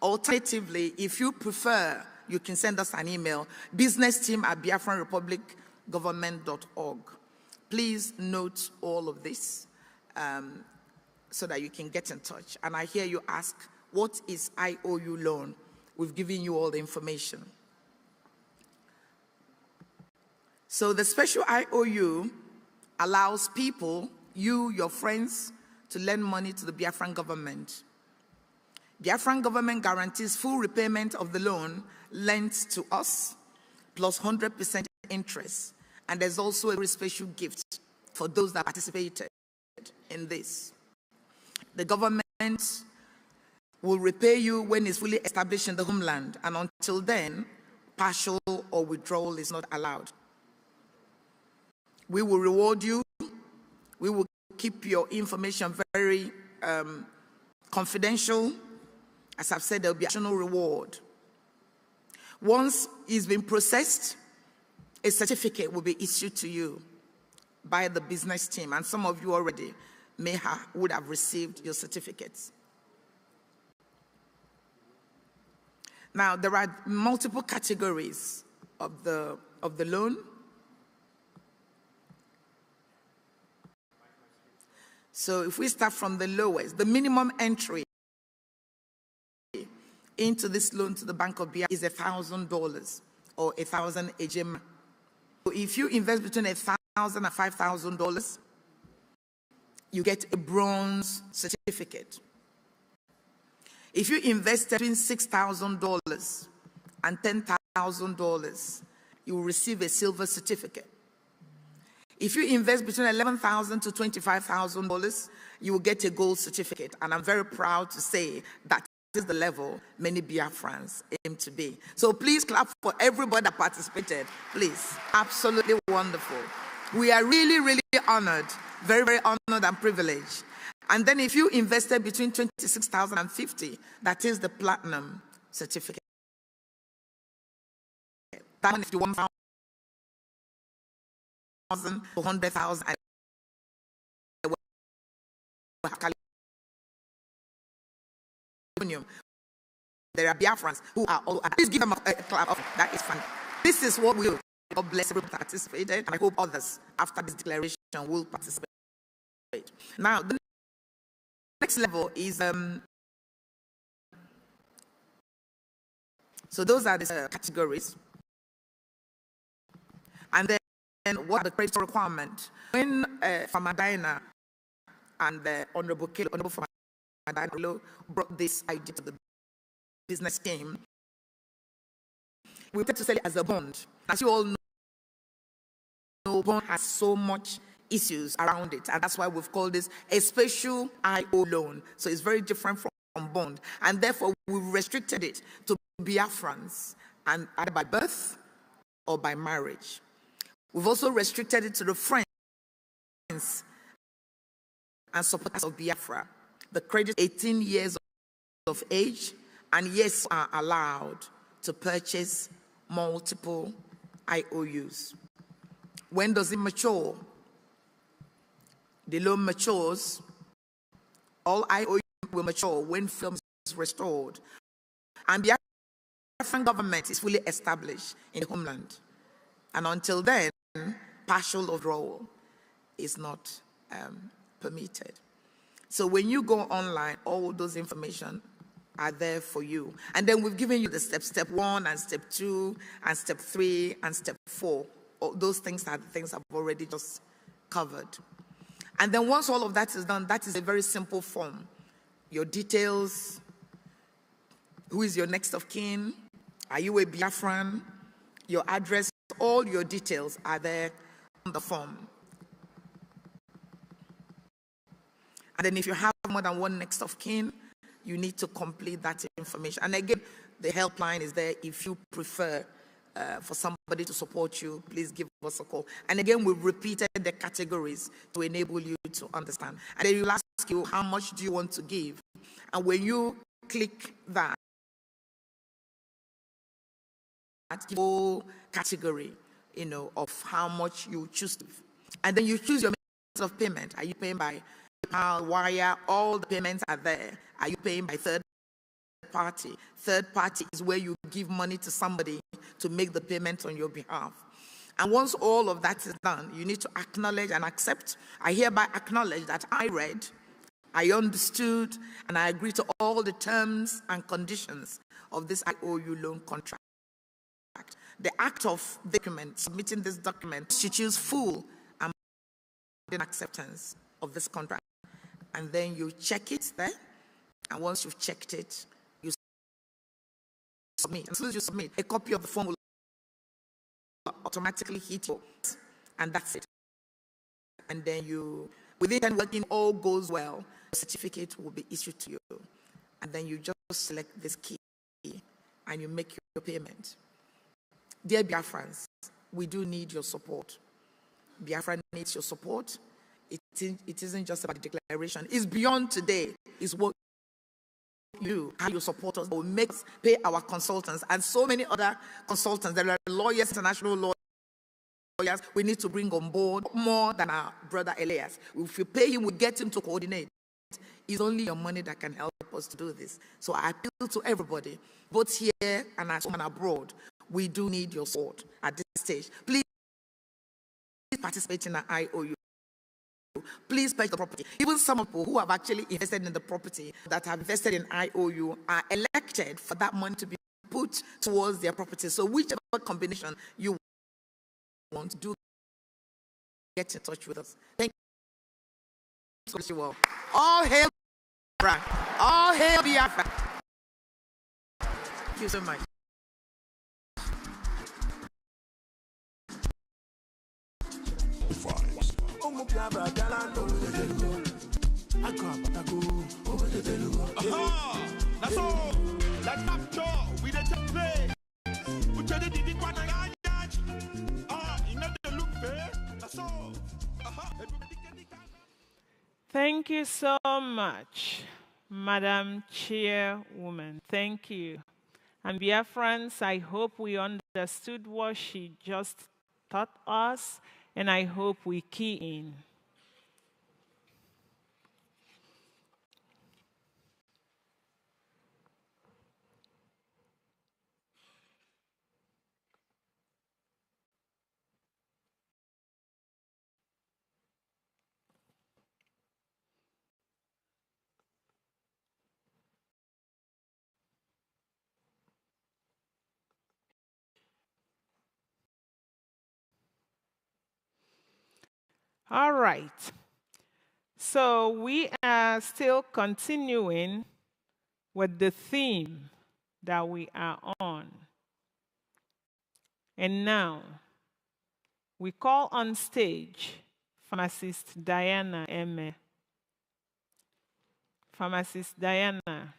Alternatively, if you prefer, you can send us an email, businessteam@biafranrepublicgovernment.org. Please note all of this so that you can get in touch. And I hear you ask, what is IOU loan? We've given you all the information. So the special IOU allows people, you, your friends, to lend money to the Biafran government. Biafran government guarantees full repayment of the loan lent to us, plus 100% interest. And there's also a very special gift for those that participated in this. The government will repay you when it's fully established in the homeland, and until then, partial or withdrawal is not allowed. We will reward you. We will keep your information very confidential. As I've said, there will be additional reward. Once it's been processed, a certificate will be issued to you by the business team, and some of you already would have received your certificates. Now, there are multiple categories of the loan. So if we start from the lowest, the minimum entry into this loan to the Bank of Biafra is $1,000 or 1,000 ejima. So if you invest between $1,000 and $5,000, you get a bronze certificate. If you invest between $6,000 and $10,000, you will receive a silver certificate. If you invest between $11,000 to $25,000, you will get a gold certificate. And I'm very proud to say that is the level many Biafrans aim to be. So please clap for everybody that participated, please. Absolutely wonderful. We are really, really honored, very, very honored and privileged. And then if you invested between $26,000 and $50,000, that is the platinum certificate. That one, if you want $1,000 to $100,000, there are Biafrans who are all. Please give them a clap. That is fun. This is what we will. God bless everyone who participated, and I hope others after this declaration will participate. Now, the next level is so those are the categories, and then what are the credit requirement? When Famadina and the Honorable Famadina brought this idea to the business team, we wanted to sell it as a bond. As you all know, bond has so much issues around it, and that's why we've called this a special IO loan. So it's very different from bond, and therefore we restricted it to Biafrans, and either by birth or by marriage. We've also restricted it to the friends and supporters of Biafra. The credit 18 years of age, and yes, are allowed to purchase multiple IOUs. When does it mature? The loan matures. All IOUs will mature when film is restored. And the Biafran government is fully established in the homeland. And until then, partial withdrawal is not permitted. So when you go online, all those information are there for you. And then we've given you the steps, step 1 and step 2 and step 3 and step 4. All those things are the things I've already just covered. And then once all of that is done, that is a very simple form. Your details, who is your next of kin, are you a Biafran, your address, all your details are there on the form. And then if you have more than one next of kin, you need to complete that information. And again, the helpline is there if you prefer for somebody to support you, please give us a call. And again, we've repeated the categories to enable you to understand. And then you'll ask you, how much do you want to give? And when you click that whole category, of how much you choose to. And then you choose your means of payment. Are you paying by PayPal, Wire? All the payments are there. Are you paying by third party? Third party is where you give money to somebody to make the payment on your behalf. And once all of that is done, you need to acknowledge and accept. I hereby acknowledge that I read, I understood, and I agree to all the terms and conditions of this IOU loan contract. The act of document, submitting this document, constitutes full and acceptance of this contract. And then you check it there, and once you've checked it, you submit. As soon as you submit, a copy of the form will automatically hit you, and that's it. And then within 10 working, all goes well, the certificate will be issued to you. And then you just select this key, and you make your payment. Dear Biafrans, we do need your support. Biafra needs your support. It isn't just about the declaration. It's beyond today. It's what you do, how you support us, will make us pay our consultants and so many other consultants. There are lawyers, international lawyers, we need to bring on board more than our brother Elias. If you pay him, we get him to coordinate. It's only your money that can help us to do this. So I appeal to everybody, both here and at home and abroad. We do need your support at this stage. Please participate in an IOU. Please purchase the property. Even some people who have actually invested in the property, that have invested in IOU, are elected for that money to be put towards their property. So whichever combination you want to do, get in touch with us. Thank you all. All hail Biafra. All hail Biafra. Thank you so much. That's all. Like capture, we the play. We tell the did one you know the look fair. That's all. Thank you so much, Madam Chairwoman. Thank you. And Biafrans, I hope we understood what she just taught us, and I hope we key in. All right. So we are still continuing with the theme that we are on. And now, we call on stage Pharmacist Diana Eme. Pharmacist Diana.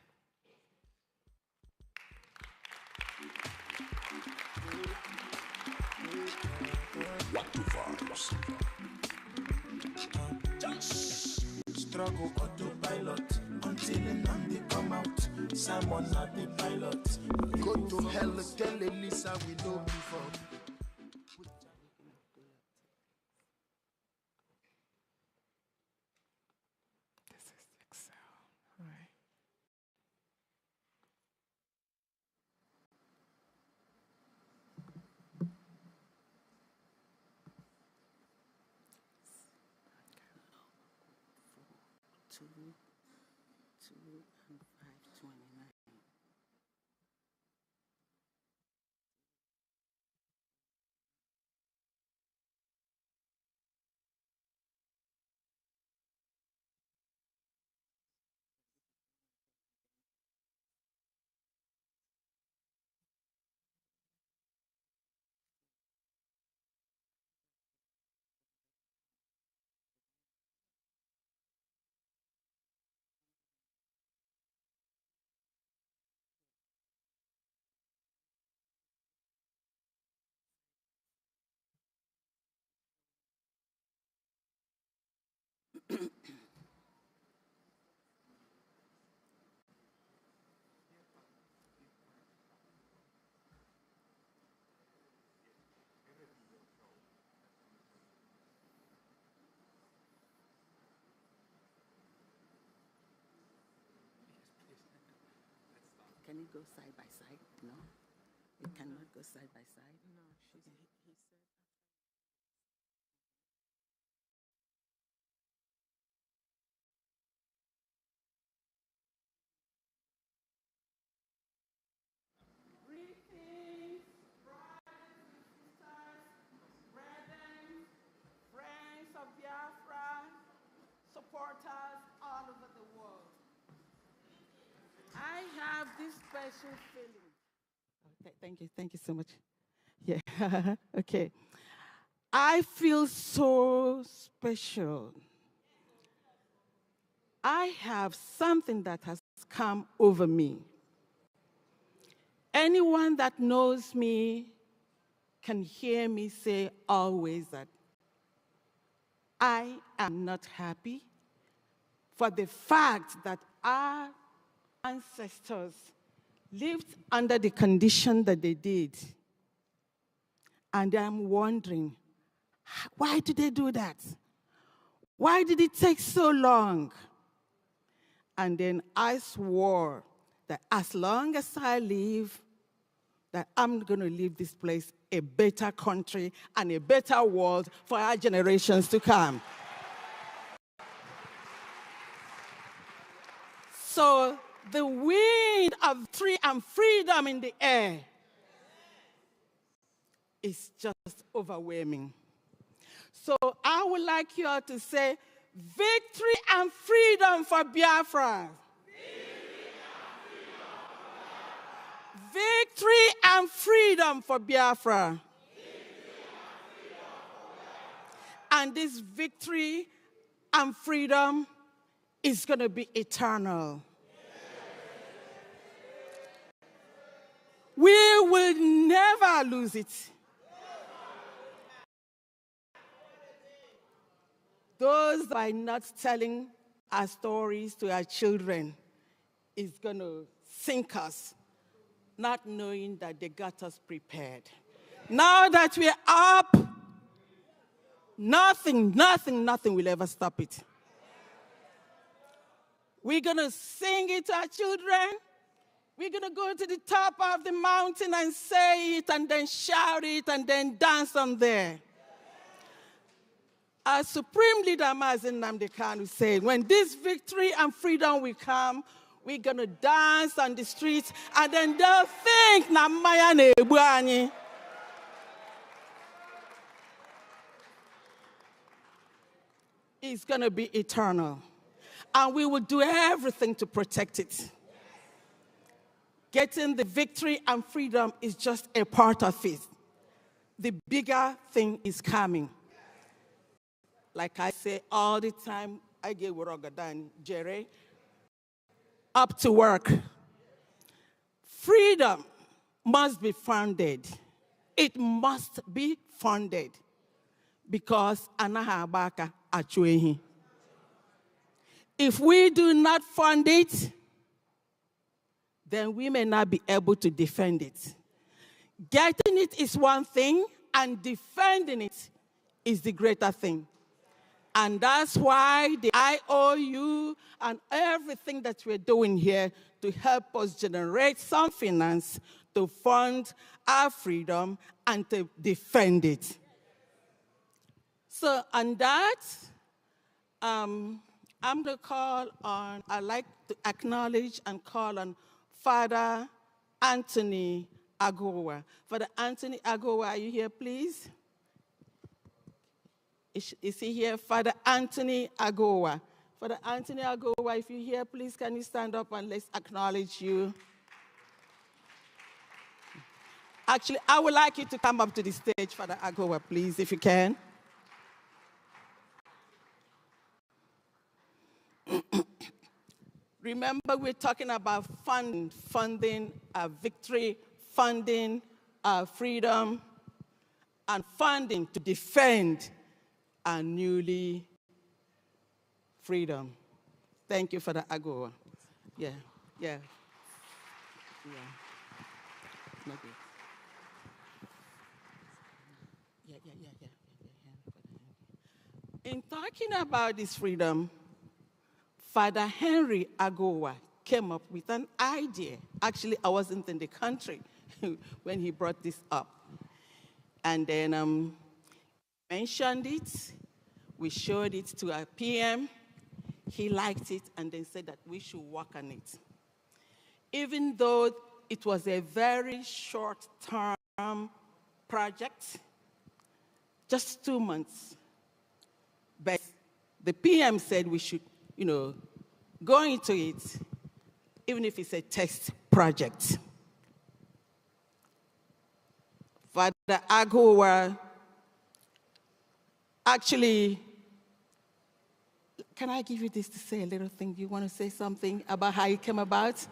Struggle autopilot until they come out. Simon not the pilot. Go to hell, tell Elisa we know before. This is Excel. All right. Can it go side by side? No? It cannot go side by side? No, he said. Greetings, brothers and sisters, brethren, friends of Biafra, supporters all over the world. I have this special feeling. Oh, thank you so much. Yeah, okay. I feel so special. I have something that has come over me. Anyone that knows me can hear me say always that I am not happy for the fact that our ancestors lived under the condition that they did. And I'm wondering, why did they do that? Why did it take so long? And then I swore that as long as I live, that I'm going to leave this place a better country and a better world for our generations to come. So the wind of victory and freedom in the air is just overwhelming. So I would like you all to say, victory and freedom for Biafra. Victory and freedom for Biafra. And this victory and freedom is going to be eternal. We will never lose it. Those by not telling our stories to our children is going to sink us, not knowing that they got us prepared. Now that we're up, nothing will ever stop it. We're going to sing it to our children. We're going to go to the top of the mountain and say it and then shout it and then dance on there. Our Supreme Leader, Mazen Nnamdi Kanu, said, when this victory and freedom will come, we're going to dance on the streets and then they'll think, na maya na-egbu anyị. It's going to be eternal. And we will do everything to protect it. Getting the victory and freedom is just a part of it. The bigger thing is coming. Like I say all the time, I get Worogadan, Jerry, up to work. Freedom must be funded. It must be funded because anaha abaka achwehi. If we do not fund it, then we may not be able to defend it. Getting it is one thing, and defending it is the greater thing. And that's why the IOU and everything that we're doing here to help us generate some finance to fund our freedom and to defend it. So on that, I'm going to call on, I'd like to acknowledge and call on Father Anthony Agowa. Father Anthony Agowa, are you here, please? Is he here? Father Anthony Agowa. Father Anthony Agowa, if you're here, please can you stand up and let's acknowledge you. Actually, I would like you to come up to the stage, Father Agowa, please, if you can. Remember, we're talking about funding victory, funding freedom, and funding to defend our newly freedom. Thank you for the Agoa. Yeah. Not good. In talking about this freedom, Father Henry Agowa came up with an idea Actually, I wasn't in the country when he brought this up. And then mentioned it. We showed it to our PM. He liked it and then said that we should work on it. Even though it was a very short-term project, just 2 months. But the PM said we should, go into it, even if it's a test project. Father Agowa actually, can I give you this to say a little thing? Do you want to say something about how it came about?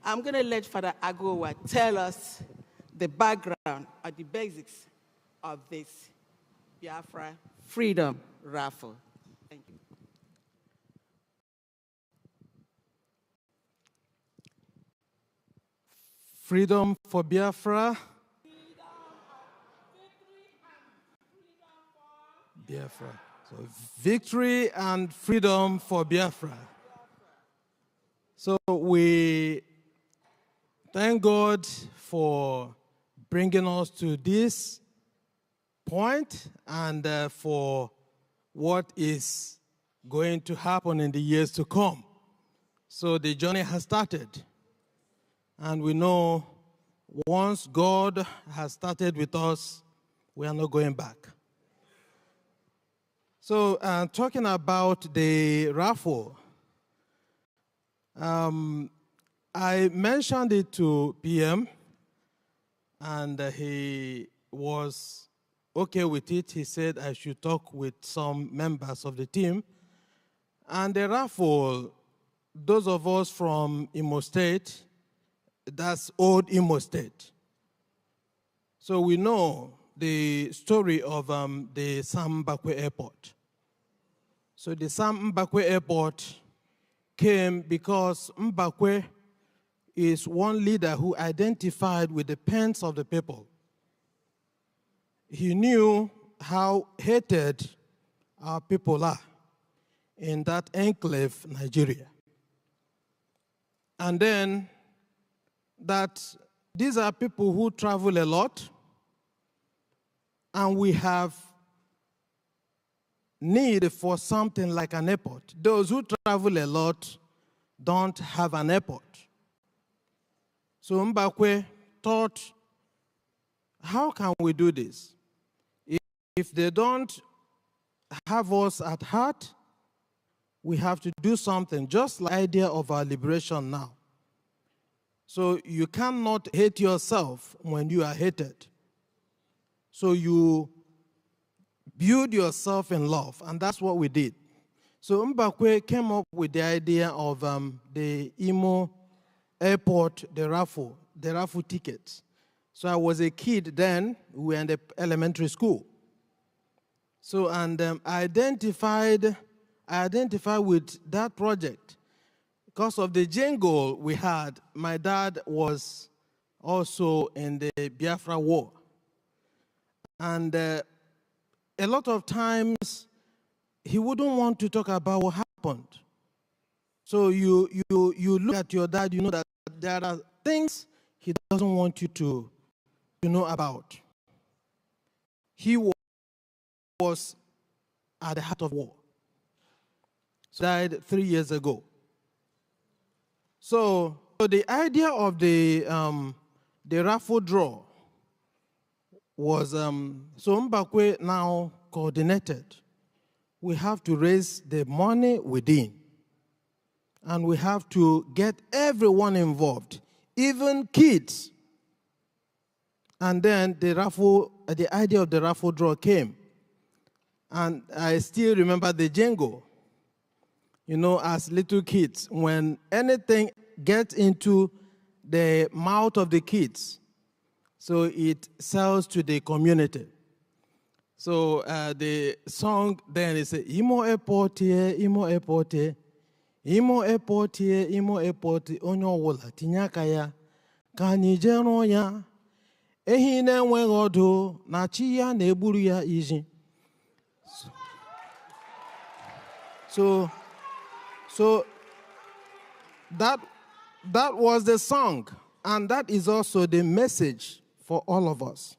I'm going to let Father Agowa tell us the background or the basics of this Biafra Freedom Raffle. Thank you. Freedom for Biafra. Biafra. So victory and freedom for Biafra. So we thank God for bringing us to this point and for what is going to happen in the years to come. So the journey has started. And we know once God has started with us, we are not going back. So talking about the raffle, I mentioned it to PM, and he was okay with it. He said I should talk with some members of the team. And the raffle, those of us from Imo State, that's old Imo State. So we know the story of the Sam Mbakwe Airport. So the Sam Mbakwe Airport came because Mbakwe is one leader who identified with the pains of the people. He knew how hated our people are in that enclave, Nigeria. And then that these are people who travel a lot, and we have need for something like an airport. Those who travel a lot don't have an airport. So Mbakwe thought, how can we do this? If they don't have us at heart, we have to do something, just like the idea of our liberation now. So you cannot hate yourself when you are hated. So you build yourself in love, and that's what we did. So Mbakwe came up with the idea of the Imo Airport, the raffle tickets. So I was a kid then, we were in the elementary school. So, and I identified with that project. Because of the jingle we had, my dad was also in the Biafra War. And a lot of times, he wouldn't want to talk about what happened. So you look at your dad, you know that there are things he doesn't want you to know about. He was at the heart of war. So died 3 years ago. So the idea of the raffle draw was, so Mbakwe now coordinated. We have to raise the money within. And we have to get everyone involved, even kids. And then the idea of the raffle draw came. And I still remember the jingle. You know, as little kids, when anything gets into the mouth of the kids, so it sells to the community. So the song then is Imo Airport here, Imo Airport here, Imo Airport here, Imo Airport onyo wola tinyaka ya kanyi jeno ya ehi na enweghị ọdụ na chi ya na-egburu ya iji. So that was the song, and that is also the message for all of us.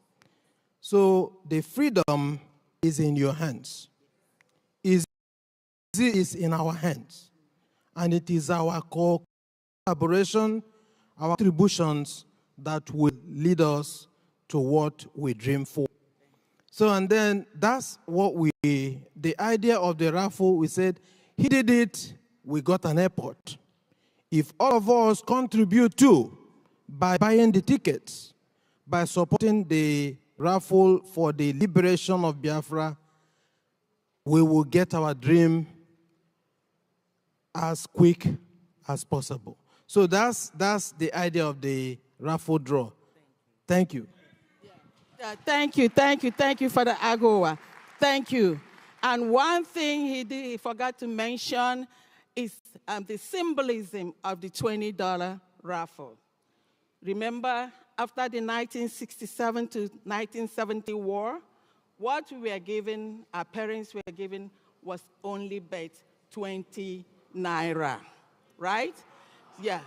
So the freedom is in your hands. It is in our hands. And it is our collaboration, our contributions that will lead us to what we dream for. So, and then that's what the idea of the raffle, we said, he did it, we got an airport. If all of us contribute too, by buying the tickets, by supporting the raffle for the liberation of Biafra, we will get our dream as quick as possible. So that's the idea of the raffle draw. Thank you. Yeah, thank you for the AGOA. Thank you. And one thing he forgot to mention is the symbolism of the $20 raffle. Remember, after the 1967 to 1970 war, what we were given, our parents were given, was only bet 20 naira, right? Yeah.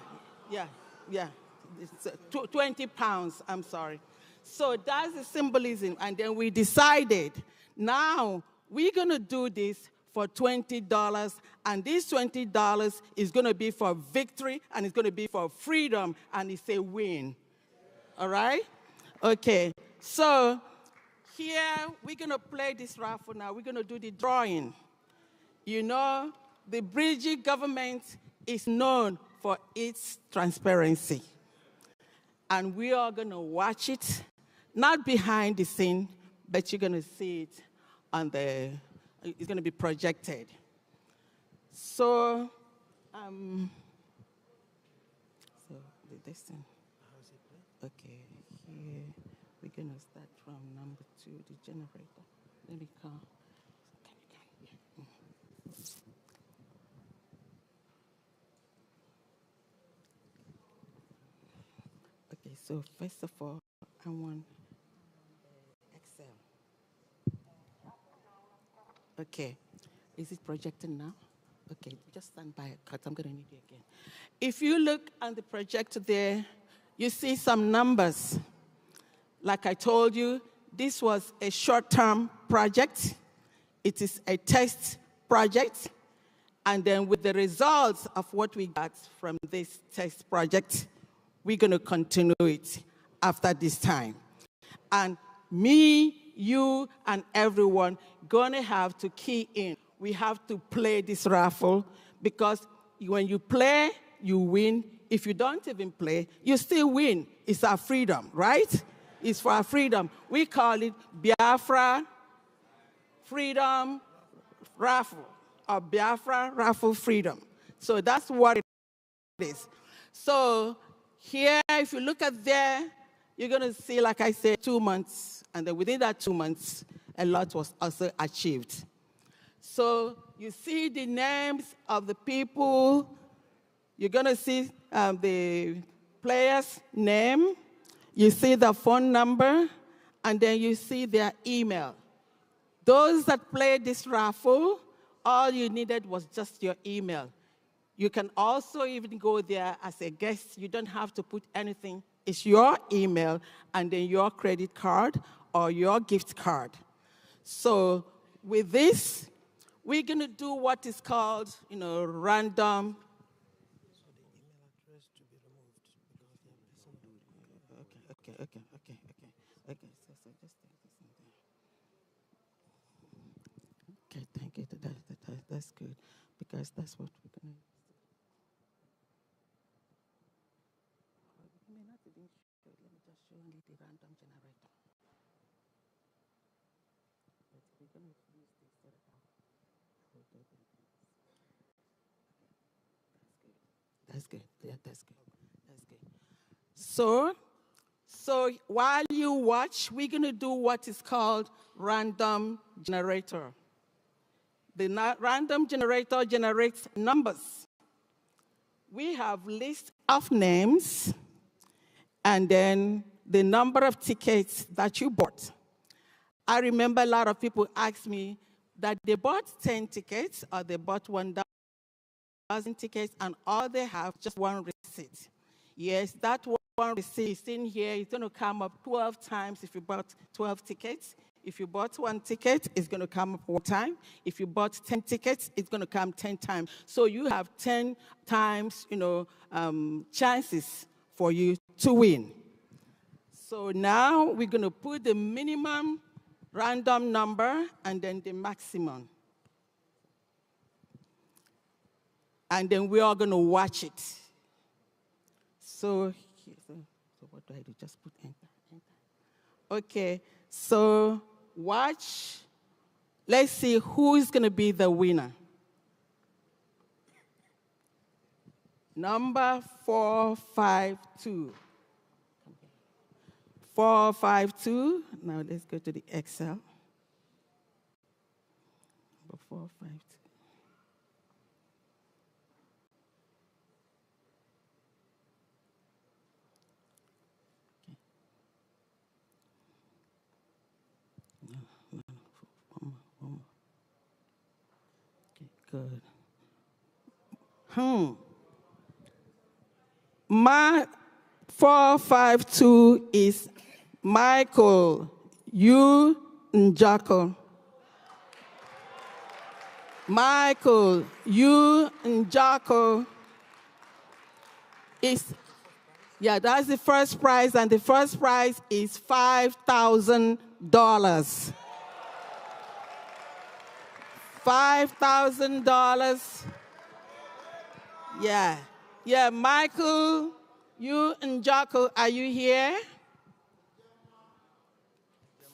20 pounds, I'm sorry. So that's the symbolism. And then we decided, now we're going to do this for $20, and this $20 is going to be for victory, and it's going to be for freedom, and it's a win. All right? Okay. So here, we're going to play this raffle now. We're going to do the drawing. You know, the British government is known for its transparency. And we are going to watch it, not behind the scene, but you're going to see it on it's going to be projected. So, this thing. Okay, here, we're going to start from number 2, the generator. Let me come. Okay, so first of all, I want Excel. Okay, is it projecting now? Okay, just stand by, because I'm going to need you again. If you look at the projector there, you see some numbers. Like I told you, this was a short-term project. It is a test project. And then with the results of what we got from this test project, we're going to continue it after this time. And me, you, and everyone going to have to key in. We have to play this raffle, because when you play, you win. If you don't even play, you still win. It's our freedom, right? It's for our freedom. We call it Biafra Freedom Raffle, or Biafra Raffle Freedom. So that's what it is. So here, if you look at there, you're going to see, like I said, 2 months. And then within that 2 months, a lot was also achieved. So you see the names of the people. You're going to see the player's name. You see the phone number. And then you see their email. Those that played this raffle, all you needed was just your email. You can also even go there as a guest. You don't have to put anything. It's your email and then your credit card or your gift card. So with this, we're going to do what is called, random. So the email address to be removed because they have Okay. So just take this in there. Okay, thank you. That's good, because that's what we're going to. You may not even show. Let me just show you the random generator. But we're going to use this so that That's good. Yeah, that's good. So while you watch, we're going to do what is called random generator. The random generator generates numbers. We have list of names and then the number of tickets that you bought. I remember a lot of people ask me that they bought 10 tickets or they bought 1,000 tickets and all they have just one receipt. Yes, that one receipt is in here. It's going to come up 12 times if you bought 12 tickets. If you bought 1 ticket, it's going to come up 1 time. If you bought 10 tickets, it's going to come 10 times. So you have 10 times, chances for you to win. So now we're going to put the minimum random number and then the maximum. And then we are going to watch it. So what do I do? Just put enter. Okay, so watch. Let's see who is going to be the winner. Number 452. 452. Now let's go to the Excel. Number 452. Good. My 452 is Michael U. Njako. Michael U. Njako is, that's the first prize, and the first prize is $5,000. $5,000. Yeah, Michael, you and Jocko, are you here?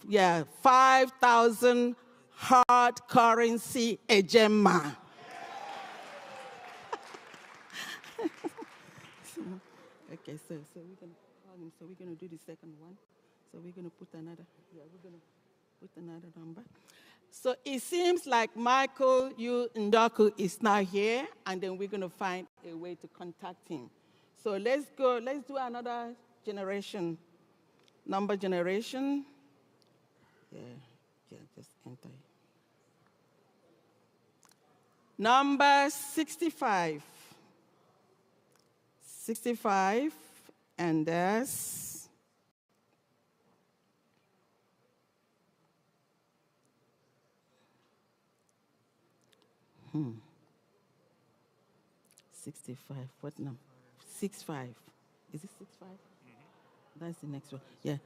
Yeah, 5,000 hard currency ejema. Okay, so we're gonna do the second one. So we're gonna put another. Yeah, we're gonna put another number. So it seems like Michael, you, Ndoku is now here, and then we're going to find a way to contact him. So let's do another generation, number generation. Yeah, just enter. Number 65. 65, and that's 65. What number? 65. Is it 65? Mm-hmm. That's the next one. Yeah.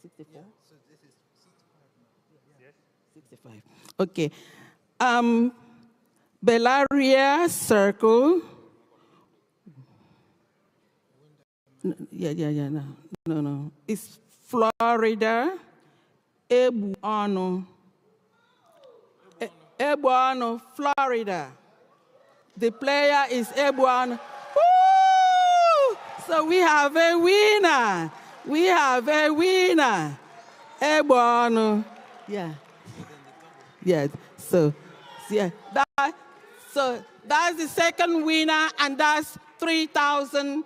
64? So this is 65. Yes. 65. Okay. Bellaria Circle. No. It's Florida. Ebuano, Florida. The player is Ebuano. Woo! So we have a winner. Ebuano. Yeah. So that's the second winner, and that's 3,000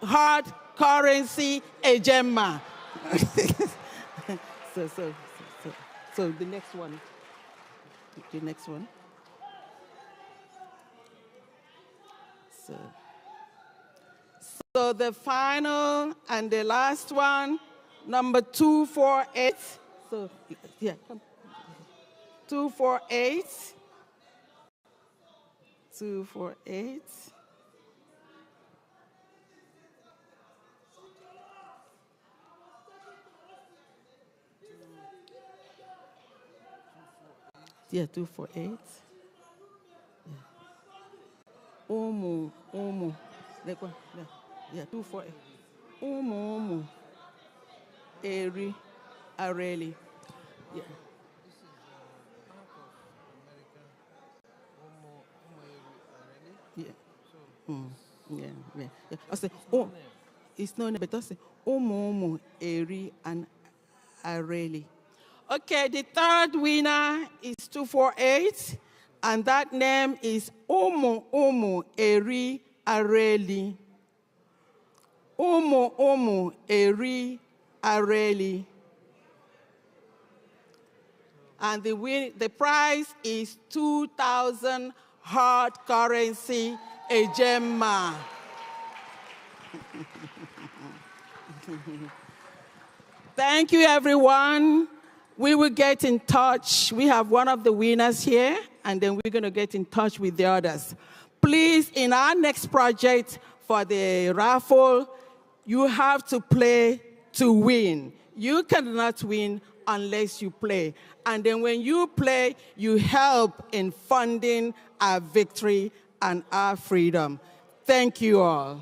hard currency ejema. So the next one. The next one. So the final and the last one, number 248. So yeah, come. 248. 248. Yeah, 248. Umu. Yeah, 248. Umu. Eri. Areli. Yeah. Yeah. I say, it's no name, but I say, Umu, Eri, and Areli. Okay, the third winner is 248, and that name is Umu Eri Areli. Umu Eri Areli. And the prize is 2,000 hard currency Ejema. Thank you, everyone. We will get in touch. We have one of the winners here, and then we're going to get in touch with the others. Please, in our next project for the raffle, you have to play to win. You cannot win unless you play. And then when you play, you help in funding our victory and our freedom. Thank you all.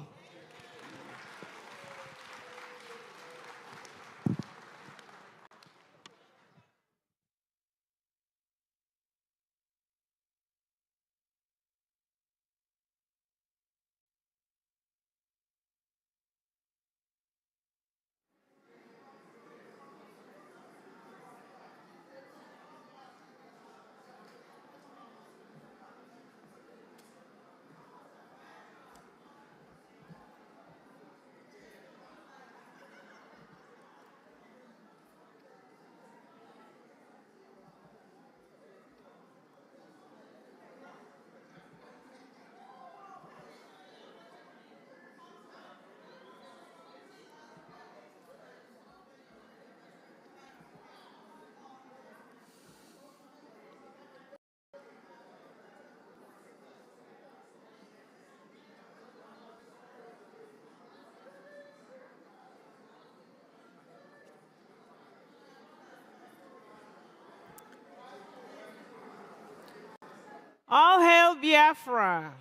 All hail Biafra.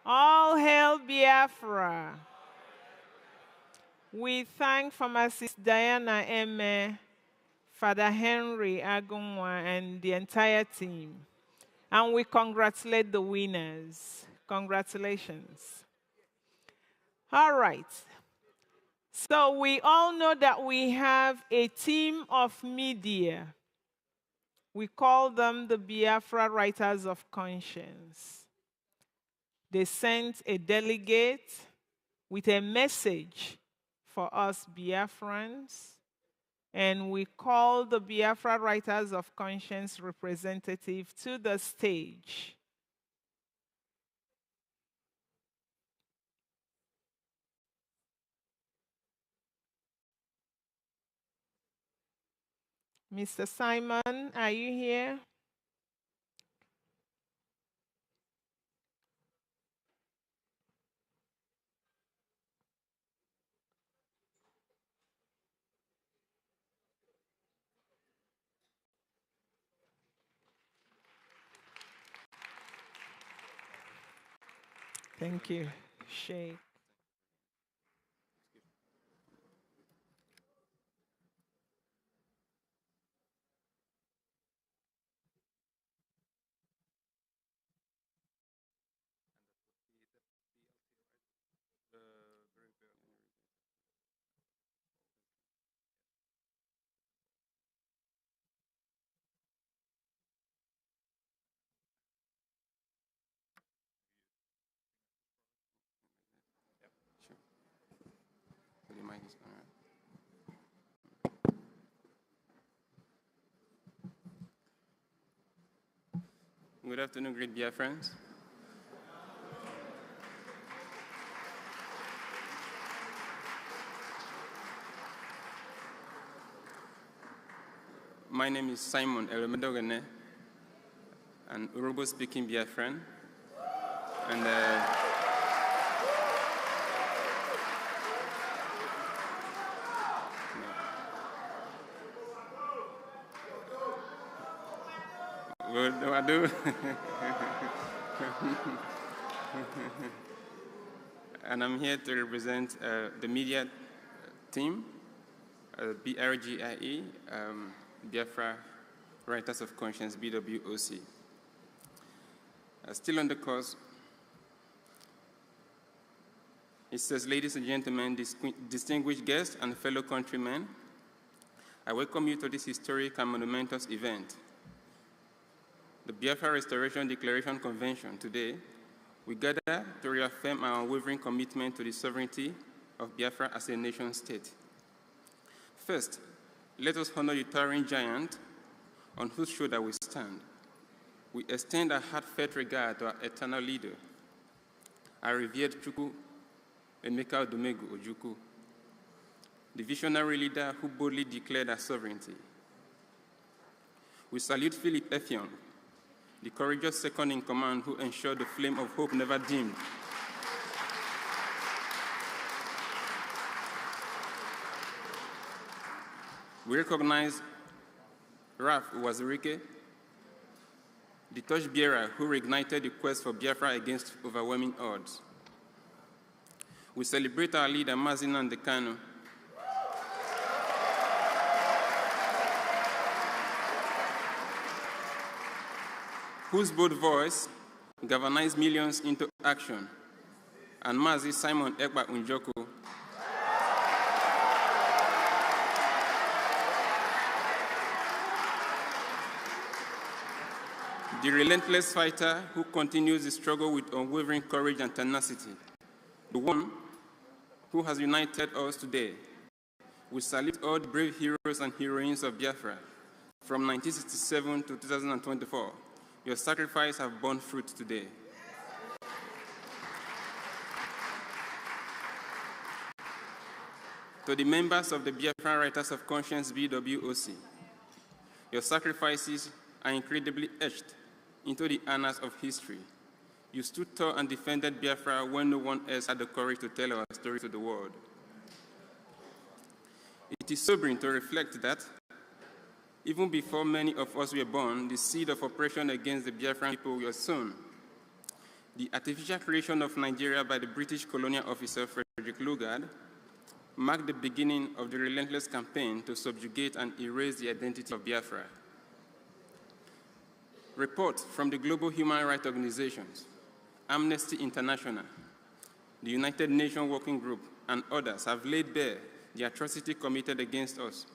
All hail Biafra. We thank Pharmacist Diana Eme, Father Henry Agunwa, and the entire team. And we congratulate the winners. Congratulations. All right. So we all know that we have a team of media. We call them the Biafra Writers of Conscience. They sent a delegate with a message for us Biafrans, and we call the Biafra Writers of Conscience representative to the stage. Mr. Simon, are you here? Thank you, Sheikh. Good afternoon, great Biafrans. My name is Simon Elomedogene, an Urobo-speaking Biafran, and what do I do? And I'm here to represent the media team, BRGIE, Biafra Writers of Conscience, BWOC. Still on the course, it says, ladies and gentlemen, distinguished guests and fellow countrymen, I welcome you to this historic and monumentous event. The Biafra Restoration Declaration Convention. Today, we gather to reaffirm our unwavering commitment to the sovereignty of Biafra as a nation state. First, let us honor the towering giant on whose shoulder we stand. we extend our heartfelt regard to our eternal leader, our revered Chukwu Emeka Odumegwu Ojukwu, the visionary leader who boldly declared our sovereignty. We salute Philip Effiong, the courageous second in command who ensured the flame of hope never dimmed. We recognize Ralph Wazirike, the torchbearer who reignited the quest for Biafra against overwhelming odds. We celebrate our leader, Mazi Nnamdi Kanu, whose bold voice galvanized millions into action, and Mazi Simon Ekpa Njoku, the relentless fighter who continues the struggle with unwavering courage and tenacity, the one who has united us today. We salute all the brave heroes and heroines of Biafra from 1967 to 2024. Your sacrifice have borne fruit today. To the members of the Biafra Writers of Conscience BWOC, your sacrifices are incredibly etched into the annals of history. You stood tall and defended Biafra when no one else had the courage to tell our story to the world. It is sobering to reflect that even before many of us were born, the seed of oppression against the Biafran people was sown. The artificial creation of Nigeria by the British colonial officer Frederick Lugard marked the beginning of the relentless campaign to subjugate and erase the identity of Biafra. Reports from the global human rights organizations, Amnesty International, the United Nations Working Group, and others have laid bare the atrocity committed against us.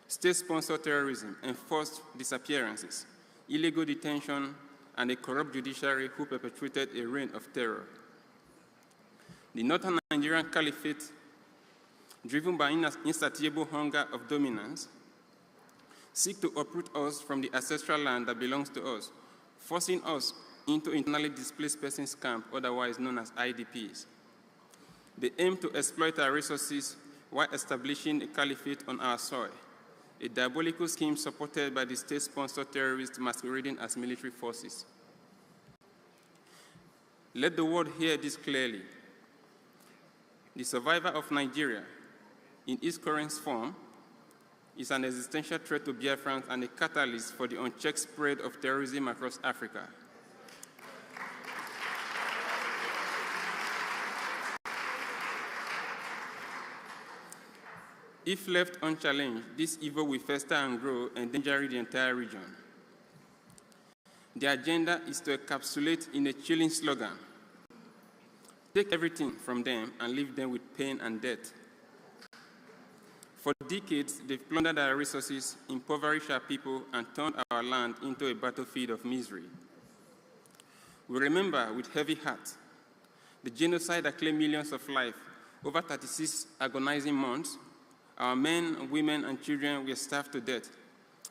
State-sponsored terrorism, enforced disappearances, illegal detention, and a corrupt judiciary who perpetuated a reign of terror. The Northern Nigerian Caliphate, driven by insatiable hunger of dominance, seek to uproot us from the ancestral land that belongs to us, forcing us into internally displaced persons camp, otherwise known as IDPs. They aim to exploit our resources while establishing a caliphate on our soil, a diabolical scheme supported by the state-sponsored terrorists masquerading as military forces. Let the world hear this clearly. The survival of Nigeria, in its current form, is an existential threat to Biafrans and a catalyst for the unchecked spread of terrorism across Africa. If left unchallenged, this evil will fester and grow, endangering the entire region. The agenda is to encapsulate in a chilling slogan: take everything from them and leave them with pain and death. For decades, they've plundered our resources, impoverished our people, and turned our land into a battlefield of misery. We remember with heavy heart the genocide that claimed millions of lives. Over 36 agonizing months, our men, women, and children were starved to death,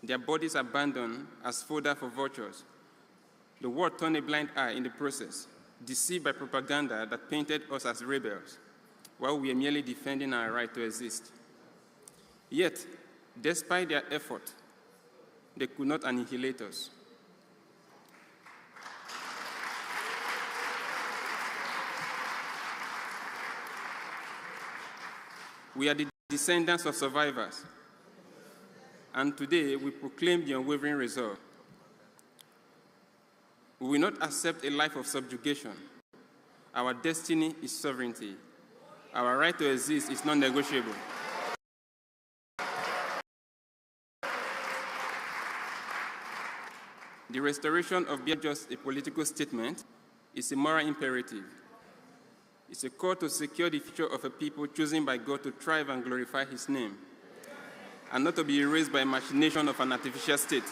their bodies abandoned as fodder for vultures. The world turned a blind eye in the process, deceived by propaganda that painted us as rebels, while we were merely defending our right to exist. Yet, despite their effort, they could not annihilate us. We are the descendants of survivors, and today we proclaim the unwavering resolve. We will not accept a life of subjugation. Our destiny is sovereignty. Our right to exist is non-negotiable. The restoration of Biafra is just a political statement. It's a moral imperative. It's a call to secure the future of a people chosen by God to thrive and glorify his name, and not to be erased by machination of an artificial state.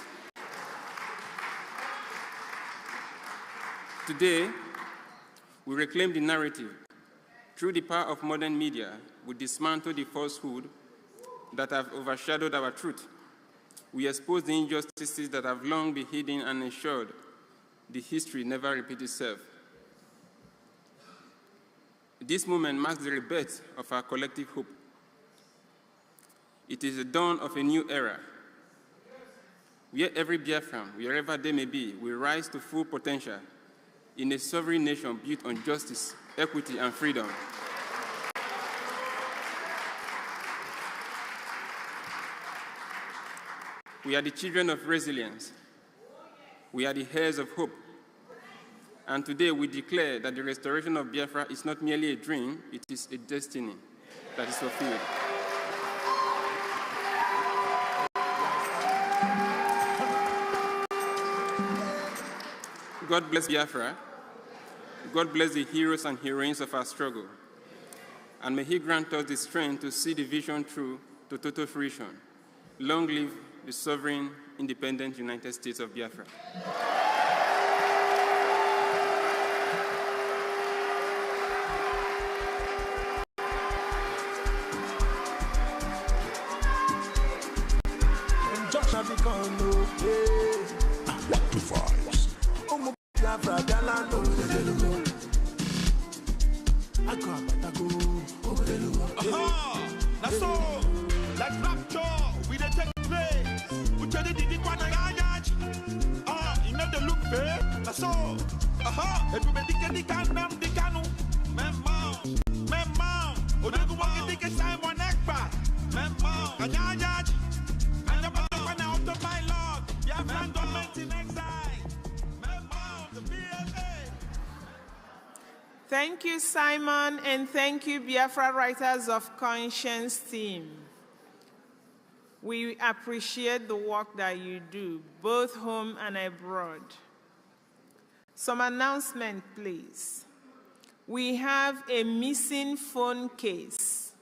Today, we reclaim the narrative. Through the power of modern media, we dismantle the falsehood that have overshadowed our truth. We expose the injustices that have long been hidden and ensured the history never repeats itself. This moment marks the rebirth of our collective hope. It is the dawn of a new era, where every Biafran, wherever they may be, will rise to full potential in a sovereign nation built on justice, equity, and freedom. We are the children of resilience. We are the heirs of hope. And today we declare that the restoration of Biafra is not merely a dream, it is a destiny that is fulfilled. God bless Biafra. God bless the heroes and heroines of our struggle. And may He grant us the strength to see the vision through to total fruition. Long live the sovereign, independent United States of Biafra. That's all. Like rapture, we dey take place. We tell the kwana yayaj. You know the look fair. That's all. Everybody can the kanu. Memang. Odugu waki dike Simon Ekpa. Memang. Yayaj. And the kwana out of my lord. You have found government in exile. Memang. The BLA. Thank you, Simon, and thank you, Biafra Writers of Conscience team. We appreciate the work that you do, both home and abroad. Some announcement, please. We have a missing phone case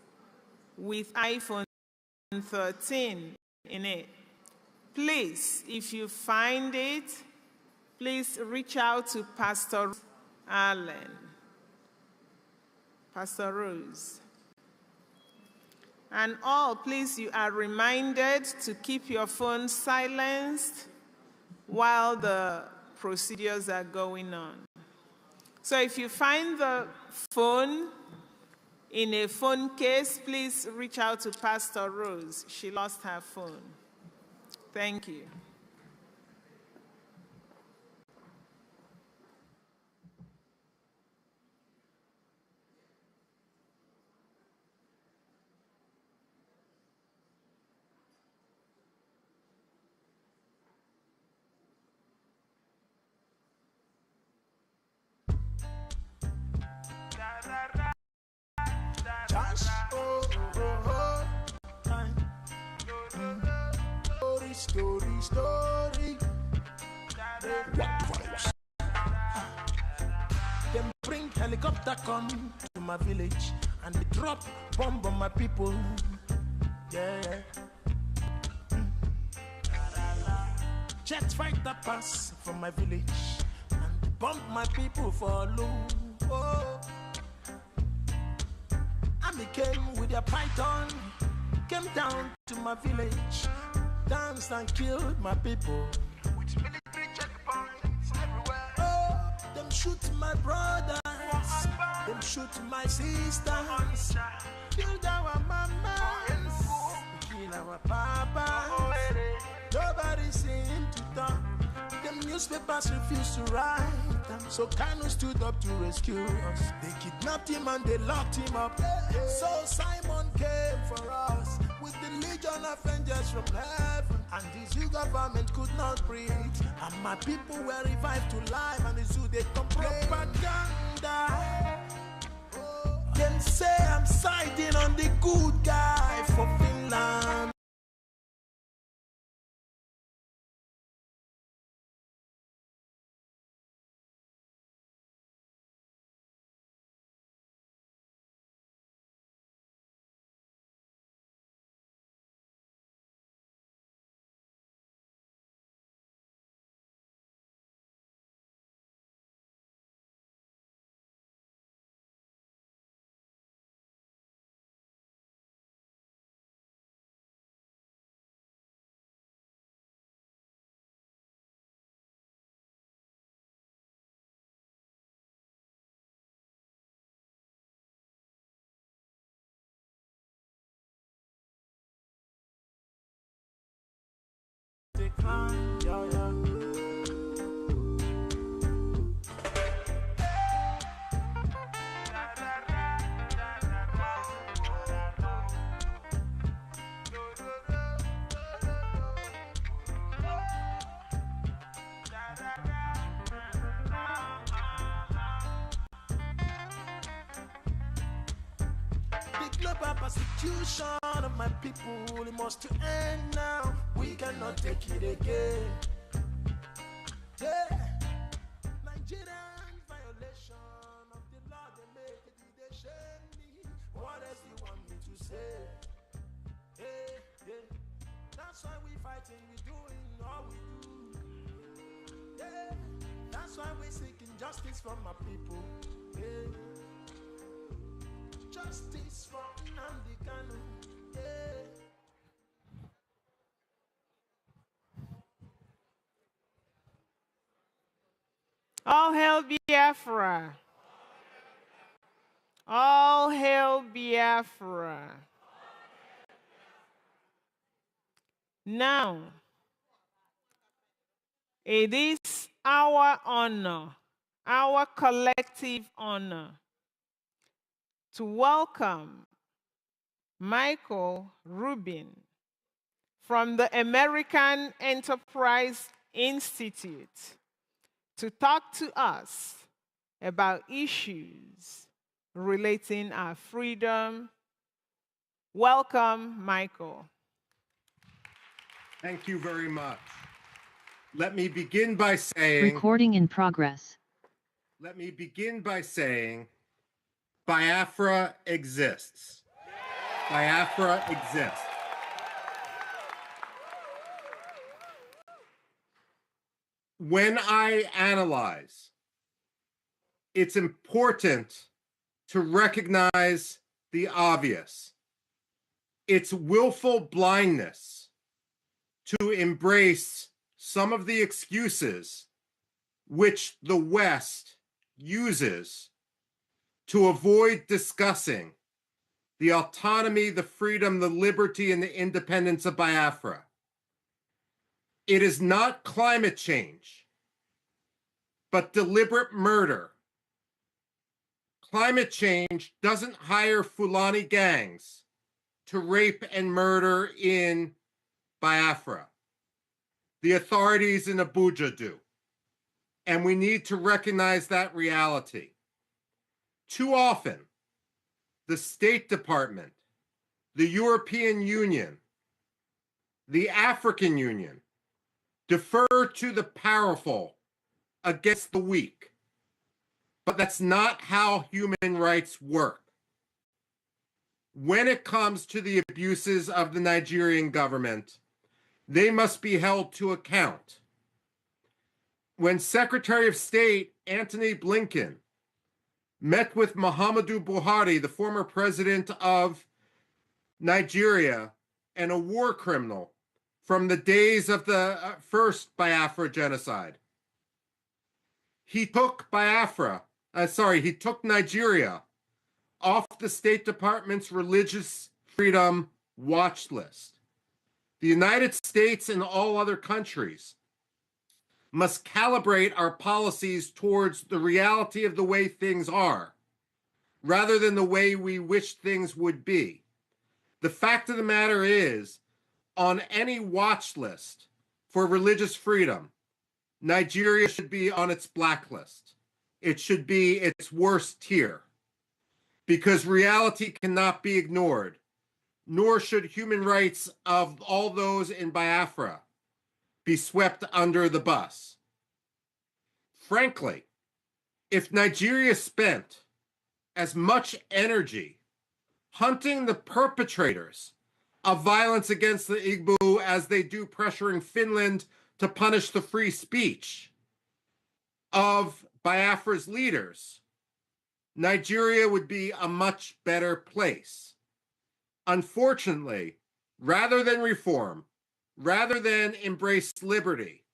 with iPhone 13 in it. Please, if you find it, please reach out to Pastor Allen. Pastor Rose. And all, please, you are reminded to keep your phone silenced while the procedures are going on. So if you find the phone in a phone case, please reach out to Pastor Rose. She lost her phone. Thank you. Story. Them bring helicopter come to my village and they drop bomb on my people. Yeah. Jet fighter pass from my village and they bomb my people for low. Oh. And they came with their python, came down to my village, danced and killed my people. With military checkpoints everywhere. Oh, them shoot my brothers, them shoot my sisters, killed our mamas, kill our papas. Nobody seem to talk. Them newspapers refuse to write them. So Kanu stood up to rescue us. They kidnapped him and they locked him up. So Simon came for us with the legion of angels from heaven. And the zoo government could not breathe. And my people were revived to life. And the zoo they complain. Propaganda. Them say I'm siding on the good guy for Finland. they climb, yeah, yeah. The global persecution of my people, it must to end now. We cannot take it again. Yeah. Nigerian violation of the law, they make it, they shame me. What else do you want me to say? Hey, yeah. That's why we fighting, we doing all we do. Yeah. That's why we seeking justice from my people. Yeah. Justice for Nnamdi Kanu. Yeah. All hail Biafra. All hail Biafra. Now, it is our honor, our collective honor, to welcome Michael Rubin from the American Enterprise Institute to talk to us about issues relating our freedom. Welcome, Michael. Thank you very much. Let me begin by saying... Recording in progress. Let me begin by saying Biafra exists. Biafra exists. When I analyze, it's important to recognize the obvious. It's willful blindness to embrace some of the excuses which the West uses to avoid discussing the autonomy, the freedom, the liberty, and the independence of Biafra. It is not climate change, but deliberate murder. Climate change doesn't hire Fulani gangs to rape and murder in Biafra. The authorities in Abuja do. And we need to recognize that reality. Too often, the State Department, the European Union, the African Union defer to the powerful against the weak. But that's not how human rights work. When it comes to the abuses of the Nigerian government, they must be held to account. When Secretary of State Antony Blinken met with Muhammadu Buhari, the former president of Nigeria and a war criminal from the days of the first Biafra genocide, he took Nigeria off the State Department's religious freedom watch list. The United States and all other countries must calibrate our policies towards the reality of the way things are, rather than the way we wish things would be. The fact of the matter is, on any watch list for religious freedom, Nigeria should be on its blacklist. It should be its worst tier, because reality cannot be ignored, nor should human rights of all those in Biafra be swept under the bus. Frankly, if Nigeria spent as much energy hunting the perpetrators of violence against the Igbo as they do pressuring Finland to punish the free speech of Biafra's leaders, Nigeria would be a much better place. Unfortunately, rather than reform, rather than embrace liberty,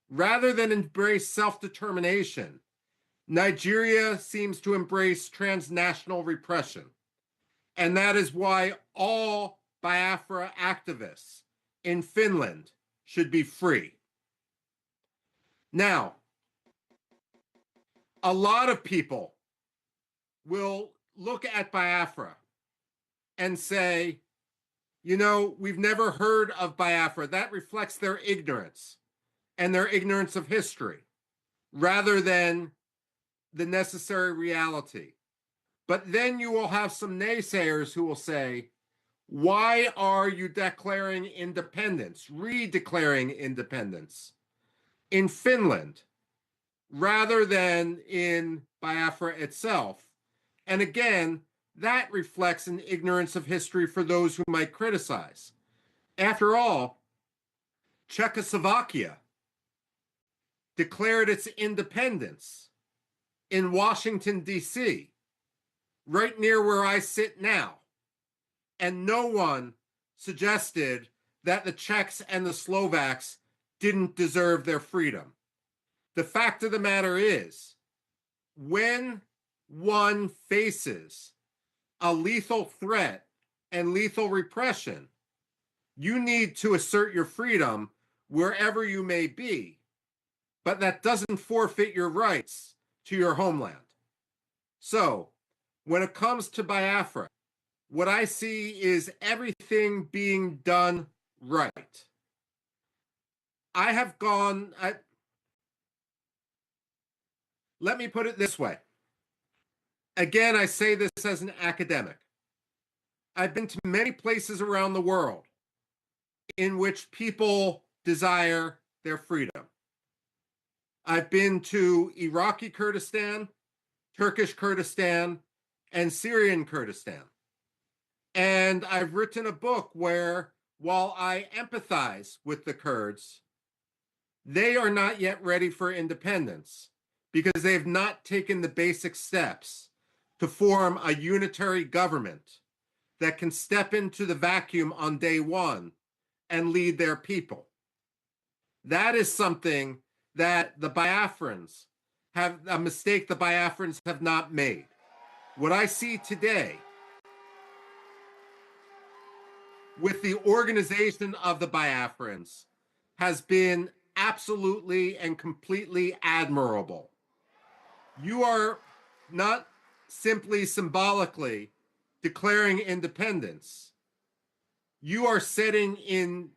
rather than embrace self-determination, Nigeria seems to embrace transnational repression. And that is why all Biafra activists in Finland, should be free. Now, a lot of people will look at Biafra and say, you know, we've never heard of Biafra. That reflects their ignorance and their ignorance of history rather than the necessary reality. But then you will have some naysayers who will say, why are you declaring independence, redeclaring independence in Finland rather than in Biafra itself? And again, that reflects an ignorance of history for those who might criticize. After all, Czechoslovakia declared its independence in Washington, D.C., right near where I sit now. And no one suggested that the Czechs and the Slovaks didn't deserve their freedom. The fact of the matter is, when one faces a lethal threat and lethal repression, you need to assert your freedom wherever you may be, but that doesn't forfeit your rights to your homeland. So, when it comes to Biafra, what I see is everything being done right. I have gone, let me put it this way. Again, I say this as an academic. I've been to many places around the world in which people desire their freedom. I've been to Iraqi Kurdistan, Turkish Kurdistan, and Syrian Kurdistan. And I've written a book where, while I empathize with the Kurds, they are not yet ready for independence because they have not taken the basic steps to form a unitary government that can step into the vacuum on day one and lead their people. That is something that the Biafrans have, a mistake the Biafrans have not made. What I see today with the organization of the Biafrans has been absolutely and completely admirable. You are not simply symbolically declaring independence. You are setting in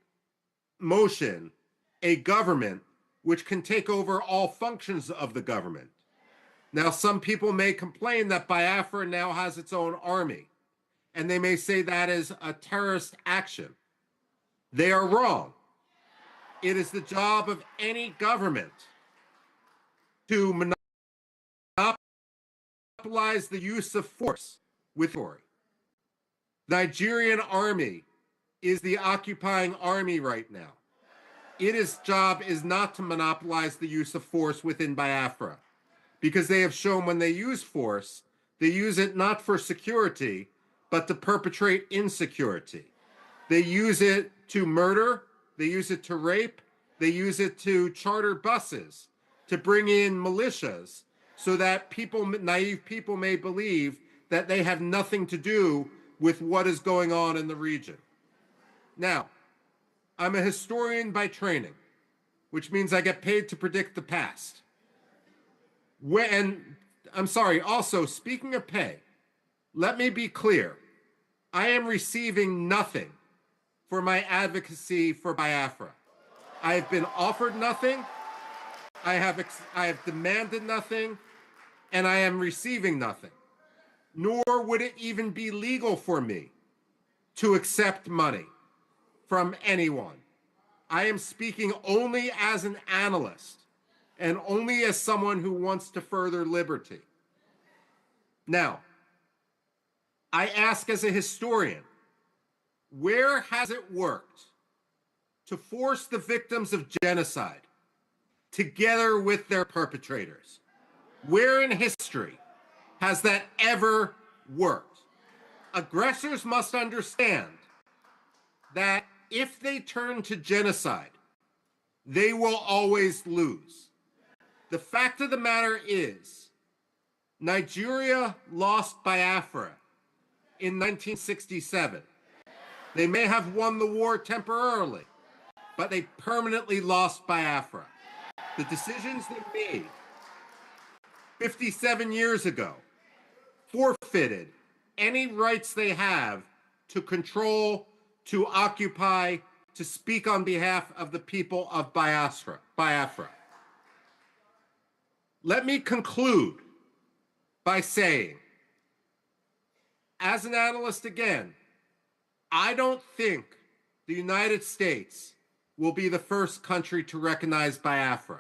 motion a government which can take over all functions of the government. Now, some people may complain that Biafra now has its own army, and they may say that is a terrorist action. They are wrong. It is the job of any government to monopolize the use of force with authority. The Nigerian army is the occupying army right now. Its job is not to monopolize the use of force within Biafra, because they have shown when they use force, they use it not for security, but to perpetrate insecurity. They use it to murder, they use it to rape, they use it to charter buses, to bring in militias, so that people, naive people, may believe that they have nothing to do with what is going on in the region. Now, I'm a historian by training, which means I get paid to predict the past. Also, speaking of pay, let me be clear. I am receiving nothing for my advocacy for Biafra. I have been offered nothing, I have demanded nothing, and I am receiving nothing. Nor would it even be legal for me to accept money from anyone. I am speaking only as an analyst and only as someone who wants to further liberty. Now, I ask as a historian, where has it worked to force the victims of genocide together with their perpetrators? Where in history has that ever worked? Aggressors must understand that if they turn to genocide, they will always lose. The fact of the matter is, Nigeria lost Biafra in 1967. They may have won the war temporarily, but they permanently lost Biafra. The decisions they made 57 years ago forfeited any rights they have to control, to occupy, to speak on behalf of the people of Biafra. Let me conclude by saying, as an analyst again, I don't think the United States will be the first country to recognize Biafra.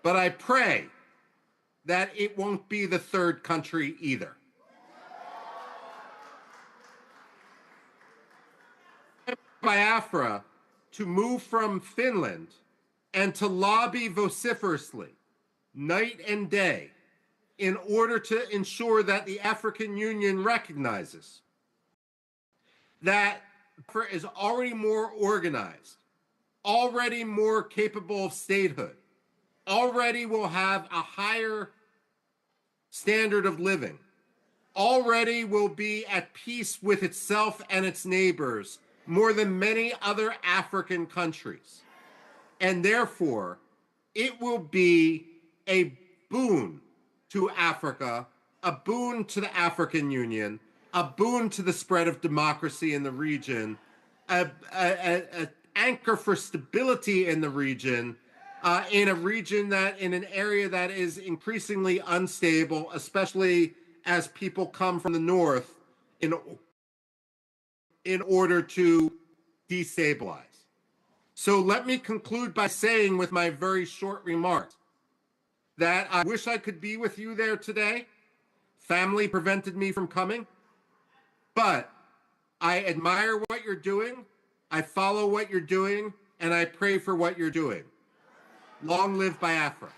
But I pray that it won't be the third country either. Biafra to move from Finland and to lobby vociferously, night and day, in order to ensure that the African Union recognizes that Biafra is already more organized, already more capable of statehood, already will have a higher standard of living, already will be at peace with itself and its neighbors more than many other African countries. And therefore, it will be a boon to Africa, a boon to the African Union, a boon to the spread of democracy in the region, an anchor for stability in the region, in an area that is increasingly unstable, especially as people come from the north in order to destabilize. So let me conclude by saying with my very short remarks that I wish I could be with you there today. Family prevented me from coming, but I admire what you're doing, I follow what you're doing, and I pray for what you're doing. Long live Biafra.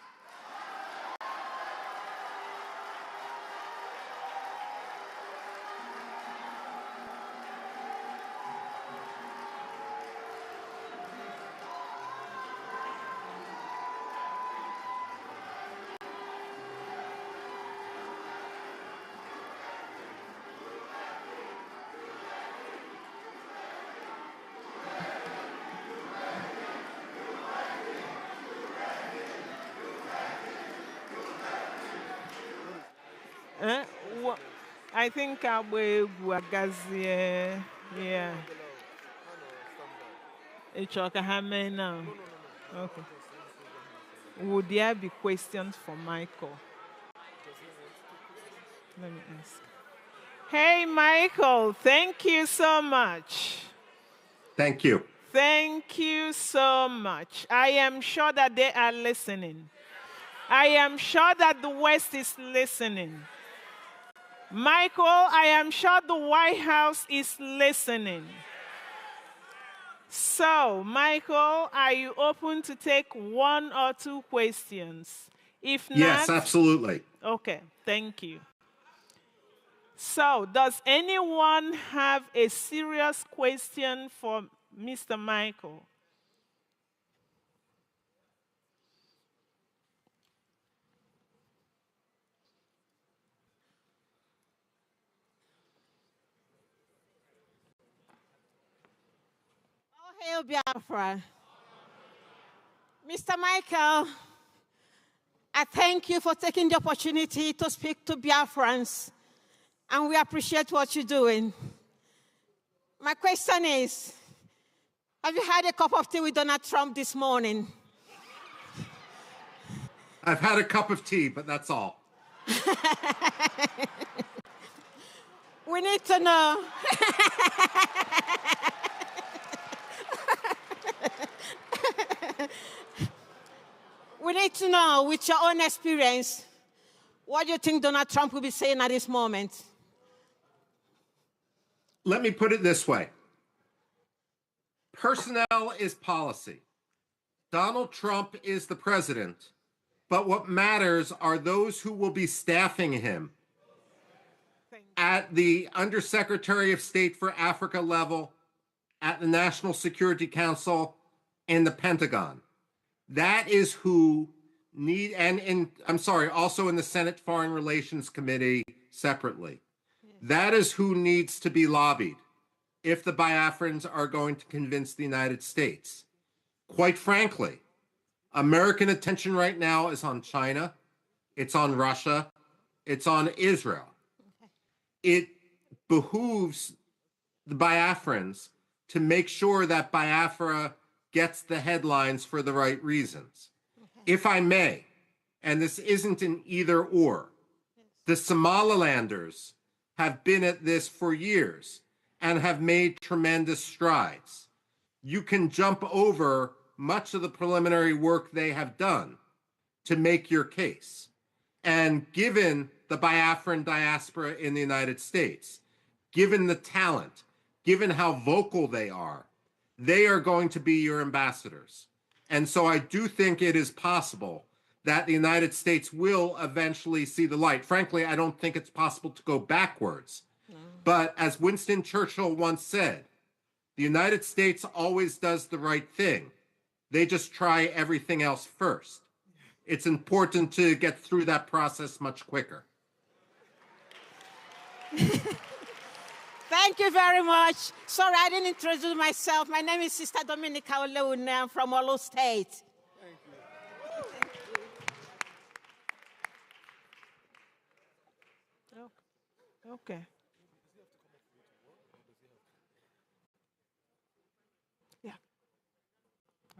I think Abu Wagazie, yeah. It's okay, now. Okay. Would there be questions for Michael? Let me ask. Hey, Michael, thank you so much. Thank you. Thank you so much. I am sure that they are listening. I am sure that the West is listening. Michael, I am sure the White House is listening. So, Michael, are you open to take one or two questions? If not... Yes, absolutely. Okay, thank you. So, does anyone have a serious question for Mr. Michael? Hail Biafra. Mr. Michael, I thank you for taking the opportunity to speak to Biafrans, and we appreciate what you're doing. My question is, have you had a cup of tea with Donald Trump this morning? I've had a cup of tea, but that's all. We need to know. We need to know, with your own experience, what do you think Donald Trump will be saying at this moment? Let me put it this way. Personnel is policy. Donald Trump is the president, but what matters are those who will be staffing him at the Undersecretary of State for Africa level, at the National Security Council, and the Pentagon. That is who also in the Senate Foreign Relations Committee separately. That is who needs to be lobbied if the Biafrans are going to convince the United States. Quite frankly, American attention right now is on China, it's on Russia, it's on Israel. It behooves the Biafrans to make sure that Biafra gets the headlines for the right reasons. If I may, and this isn't an either or, the Somalilanders have been at this for years and have made tremendous strides. You can jump over much of the preliminary work they have done to make your case. And given the Biafran diaspora in the United States, given the talent, given how vocal they are going to be your ambassadors. And so I do think it is possible that the United States will eventually see the light. Frankly, I don't think it's possible to go backwards. No. But as Winston Churchill once said, the United States always does the right thing. They just try everything else first. It's important to get through that process much quicker. Thank you very much. Sorry, I didn't introduce myself. My name is Sister Dominica Oleune. I'm from Olo State. Thank you. Okay. Yeah.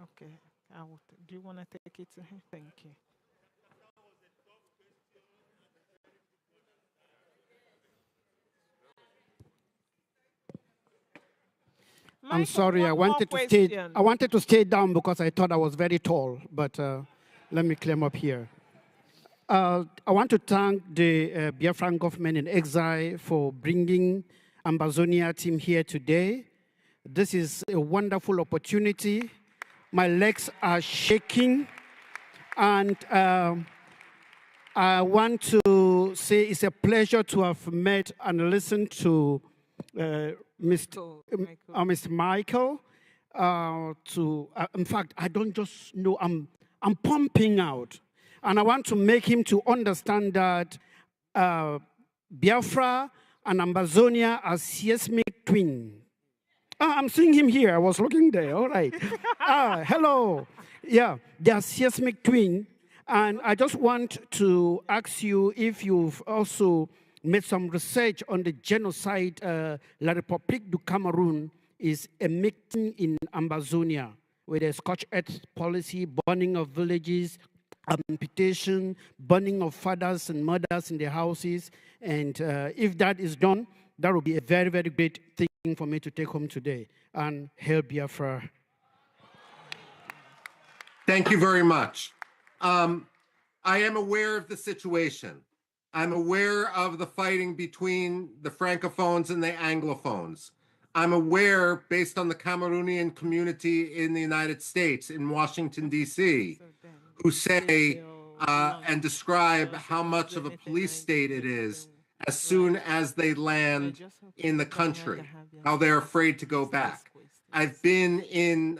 Okay. Do you want to take it to him? Thank you. I'm sorry, I wanted to stay down because I thought I was very tall, but let me climb up here. I want to thank the Biafran government in exile for bringing Ambazonia team here today. This is a wonderful opportunity. My legs are shaking, and I want to say it's a pleasure to have met and listened to Mr. Michael. In fact, I don't just know, I'm pumping out. And I want to make him to understand that Biafra and Ambazonia are seismic twins. I'm seeing him here. I was looking there. All right. Hello. Yeah, they are seismic twins. And I just want to ask you if you've also made some research on the genocide La République du Cameroon is emitting in Ambazonia, with a scorched earth policy, burning of villages, amputation, burning of fathers and mothers in their houses. And if that is done, that would be a very, very great thing for me to take home today. And hail Biafra. Thank you very much. I am aware of the situation. I'm aware of the fighting between the Francophones and the Anglophones. I'm aware, based on the Cameroonian community in the United States, in Washington, D.C., who say and describe how much of a police state it is as soon as they land in the country, how they're afraid to go back. I've been in,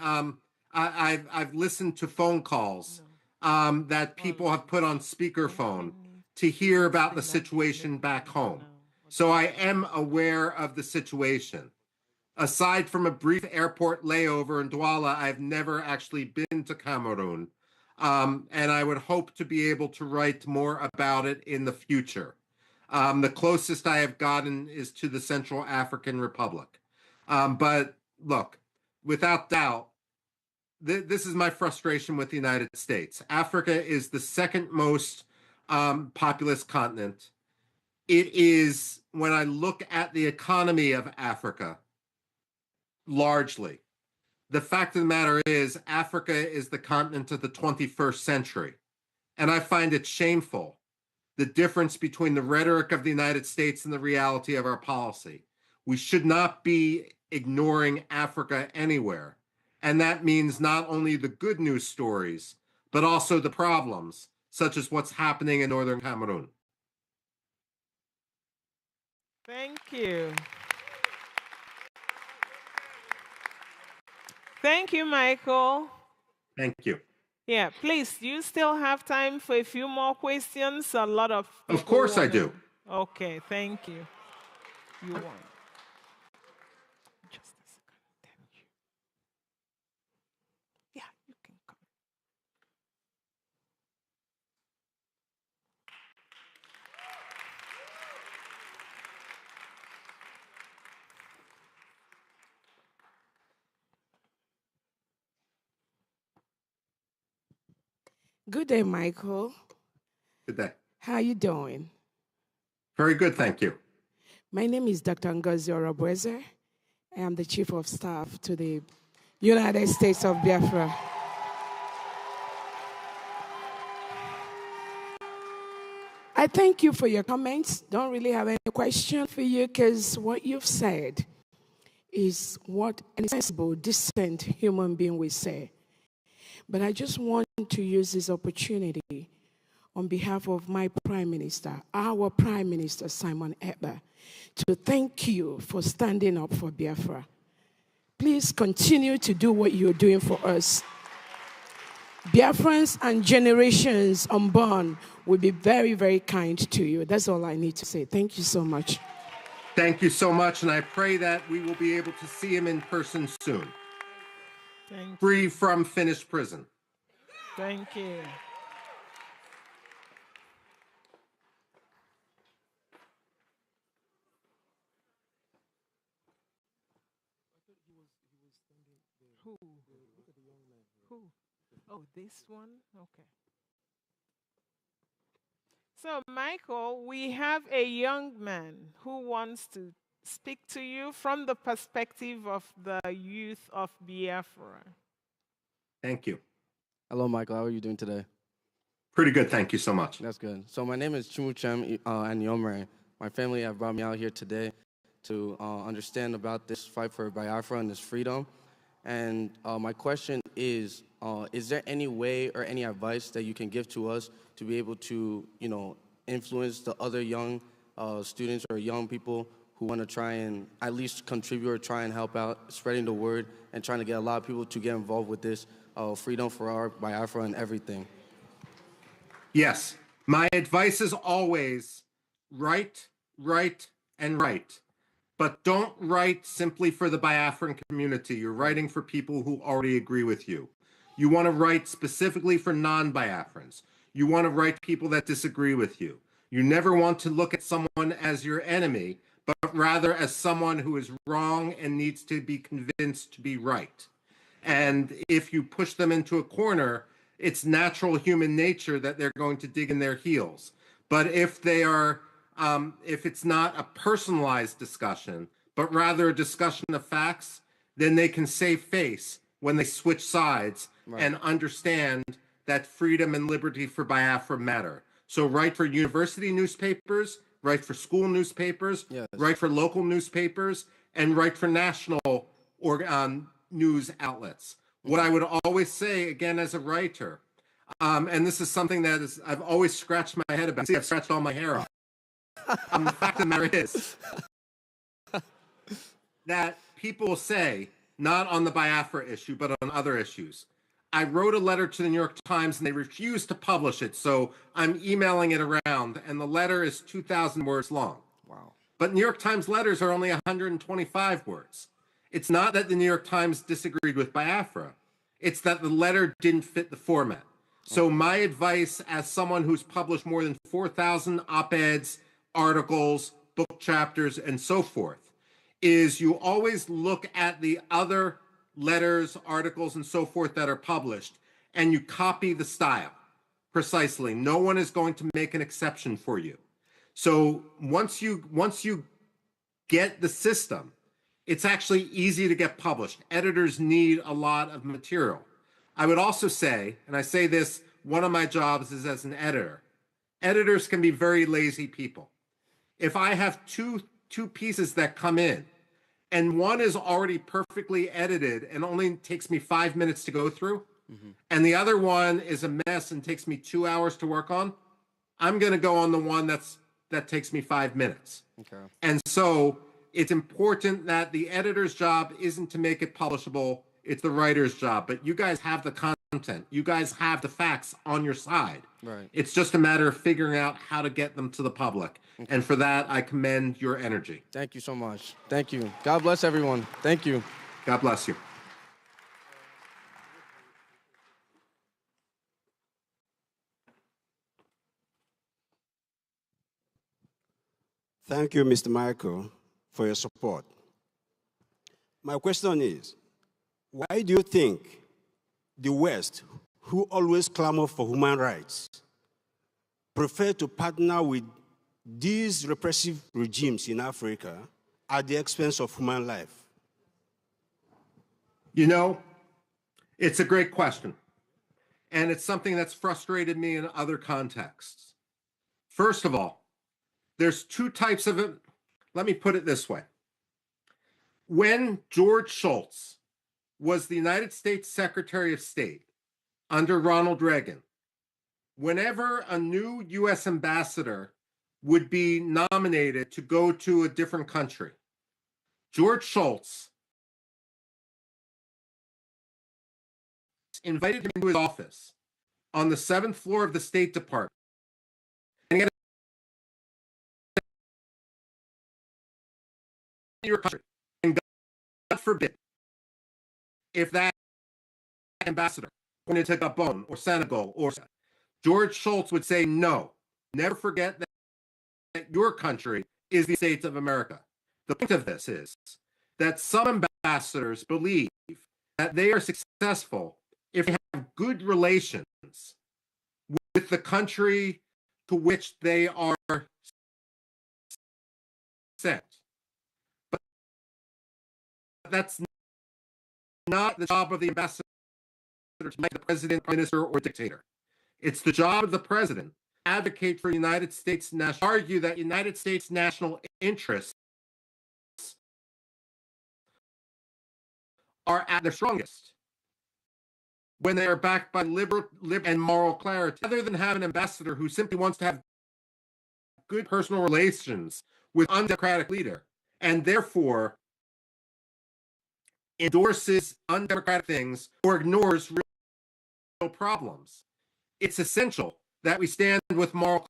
I've listened to phone calls that people have put on speakerphone to hear about the situation back home. So I am aware of the situation. Aside from a brief airport layover in Douala, I've never actually been to Cameroon. And I would hope to be able to write more about it in the future. The closest I have gotten is to the Central African Republic. But look, without doubt, this is my frustration with the United States. Africa is the second most populous continent. It is, when I look at the economy of Africa, largely, the fact of the matter is Africa is the continent of the 21st century. And I find it shameful, the difference between the rhetoric of the United States and the reality of our policy. We should not be ignoring Africa anywhere. And that means not only the good news stories, but also the problems, such as what's happening in northern Cameroon. Thank you. Thank you, Michael. Thank you. Yeah, please, do you still have time for a few more questions? A lot of people. Of course I do. Okay, thank you. You won. Just Good day, Michael. Good day. How are you doing? Very good, thank you. My name is Dr. Ngozi Orobweze. I am the Chief of Staff to the United States of Biafra. I thank you for your comments. Don't really have any question for you because what you've said is what a sensible, decent human being will say. But I just want to use this opportunity on behalf of my Prime Minister, our Prime Minister, Simon Ekpa, to thank you for standing up for Biafra. Please continue to do what you're doing for us. Biafrans and generations unborn will be very, very kind to you. That's all I need to say. Thank you so much. Thank you so much, and I pray that we will be able to see him in person soon. Free from Finnish prison. Thank you. Who? Oh, this one? Okay. So, Michael, we have a young man who wants to speak to you from the perspective of the youth of Biafra. Thank you. Hello, Michael. How are you doing today? Pretty good, thank you so much. That's good. So my name is Chumuchem Anyomre. My family have brought me out here today to understand about this fight for Biafra and this freedom. And my question is there any way or any advice that you can give to us to be able to, influence the other young students or young people who want to try and at least contribute or try and help out spreading the word and trying to get a lot of people to get involved with this freedom for our Biafra and everything? Yes, my advice is always write, and write. But don't write simply for the Biafran community. You're writing for people who already agree with you. You want to write specifically for non-Biafrans. You want to write people that disagree with you. You never want to look at someone as your enemy, but rather as someone who is wrong and needs to be convinced to be right. And if you push them into a corner, it's natural human nature that they're going to dig in their heels. But if they are, if it's not a personalized discussion, but rather a discussion of facts, then they can save face when they switch sides and understand that freedom and liberty for Biafra matter. So write for university newspapers, write for school newspapers, write for local newspapers, and write for national news outlets. What I would always say, again, as a writer, and this is something that I've always scratched my head about. See, I've scratched all my hair off. The fact of the matter is that people say, not on the Biafra issue, but on other issues. I wrote a letter to the New York Times and they refused to publish it, so I'm emailing it around, and the letter is 2,000 words long. Wow. But New York Times letters are only 125 words. It's not that the New York Times disagreed with Biafra. It's that the letter didn't fit the format. So my advice as someone who's published more than 4,000 op-eds, articles, book chapters, and so forth, is you always look at the other letters, articles, and so forth that are published, and you copy the style precisely. No one is going to make an exception for you. So once you get the system, it's actually easy to get published. Editors need a lot of material. I would also say, and I say this, one of my jobs is as an editor. Editors can be very lazy people. If I have two pieces that come in, and one is already perfectly edited and only takes me 5 minutes to go through, and the other one is a mess and takes me 2 hours to work on, I'm going to go on the one that takes me 5 minutes. Okay. And so it's important that the editor's job isn't to make it publishable, it's the writer's job. But you guys have the content. You guys have the facts on your side. Right. It's just a matter of figuring out how to get them to the public. Okay. And for that, I commend your energy. Thank you so much. Thank you. God bless everyone. Thank you. God bless you. Thank you, Mr. Michael, for your support. My question is, why do you think the West, who always clamor for human rights prefer to partner with these repressive regimes in Africa at the expense of human life? You know, it's a great question. And it's something that's frustrated me in other contexts. First of all, there's two types of it. Let me put it this way. When George Shultz was the United States Secretary of State under Ronald Reagan, whenever a new US ambassador would be nominated to go to a different country, George Shultz invited him into his office on the 7th floor of the State Department. And he had your country. And God forbid, if that ambassador went into Gabon or Senegal or George Shultz would say, no, never forget that your country is the States of America. The point of this is that some ambassadors believe that they are successful if they have good relations with the country to which they are sent. But that's not the job of the ambassador to make the president, prime minister, or dictator. It's the job of the president to advocate for United States national, argue that United States national interests are at their strongest when they are backed by liberal and moral clarity, rather than have an ambassador who simply wants to have good personal relations with an undemocratic leader and therefore endorses undemocratic things or ignores real problems. It's essential that we stand with moral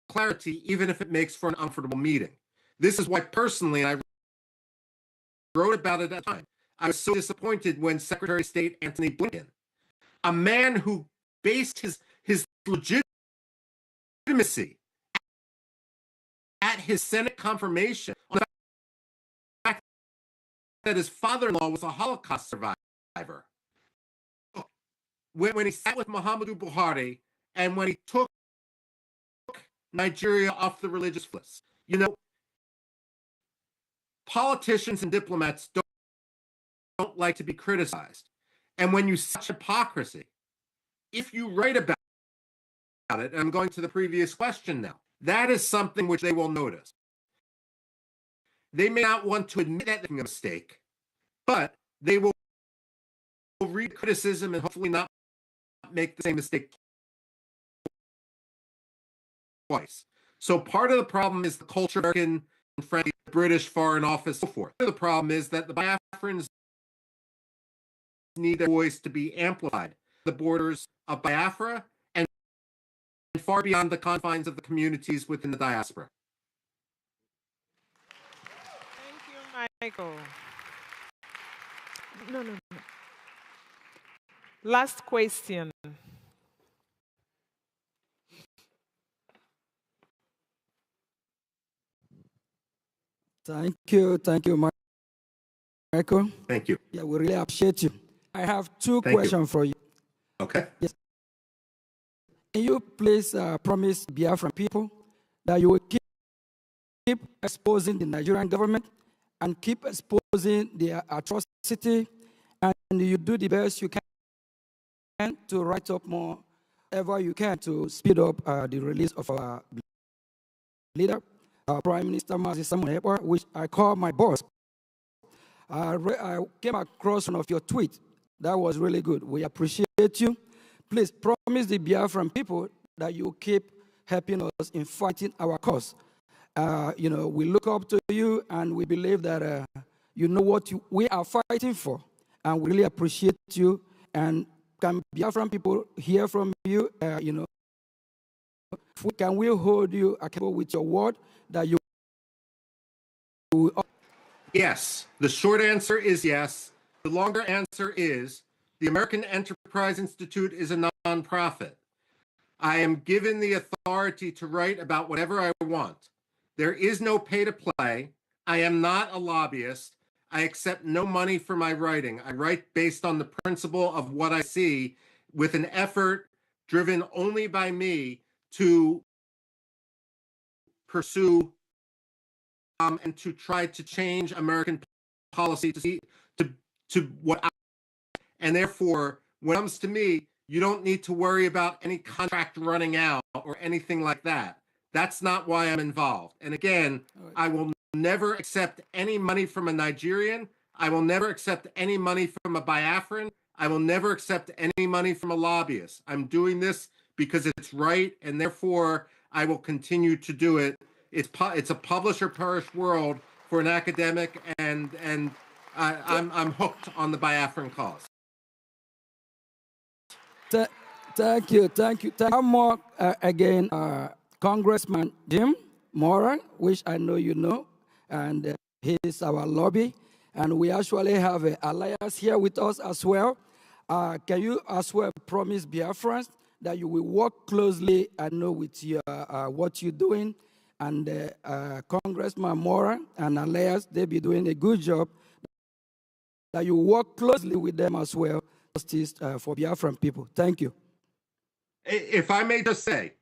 clarity, even if it makes for an uncomfortable meeting. This is why personally, and I wrote about it at the time, I was so disappointed when Secretary of State Antony Blinken, a man who based his legitimacy at his Senate confirmation on the fact that his father-in-law was a Holocaust survivor. When he sat with Muhammadu Buhari and when he took Nigeria off the religious list. You know, politicians and diplomats don't like to be criticized. And when you see such hypocrisy, if you write about it, and I'm going to the previous question now, that is something which they will notice. They may not want to admit that they're making a mistake, but they will read criticism and hopefully not make the same mistake twice. So part of the problem is the culture of American and French, British Foreign Office, so forth. The problem is that the Biafrans need their voice to be amplified. The borders of Biafra and far beyond the confines of the communities within the diaspora. Thank you, Michael. No. Last question. Thank you, Michael. Thank you. Yeah, we really appreciate you. I have two questions for you. Okay. Yes. Can you please promise Biafran people that you will keep exposing the Nigerian government and keep exposing the atrocity, and you do the best you can to write up more ever you can to speed up the release of our leader, our Prime Minister Mazi Simon Ekpa, which I call my boss. I came across one of your tweets. That was really good. We appreciate you. Please promise the Biafran people that you keep helping us in fighting our cause. We look up to you and we believe that you know what we are fighting for. And we really appreciate you. And can Biafran people hear from you, can we hold you accountable with your word that you will? Yes. The short answer is yes. The longer answer is the American Enterprise Institute is a nonprofit. I am given the authority to write about whatever I want. There is no pay to play. I am not a lobbyist. I accept no money for my writing. I write based on the principle of what I see with an effort driven only by me to pursue and to try to change American policy to what I, and therefore, when it comes to me, you don't need to worry about any contract running out or anything like that. That's not why I'm involved. And again, I will never accept any money from a Nigerian. I will never accept any money from a Biafran. I will never accept any money from a lobbyist. I'm doing this because it's right, and therefore I will continue to do it. It's a publish or perish world for an academic, and I'm hooked on the Biafran cause. Thank you. More again, Congressman Jim Moran, which I know you know, and he's our lobby, and we actually have an alliance here with us as well. Can you as well promise Biafrans that you will work closely, I know, with your, what you're doing, and Congressman Moran and alliance, they'll be doing a good job, that you work closely with them as well, justice for Biafran people. Thank you. If I may just say,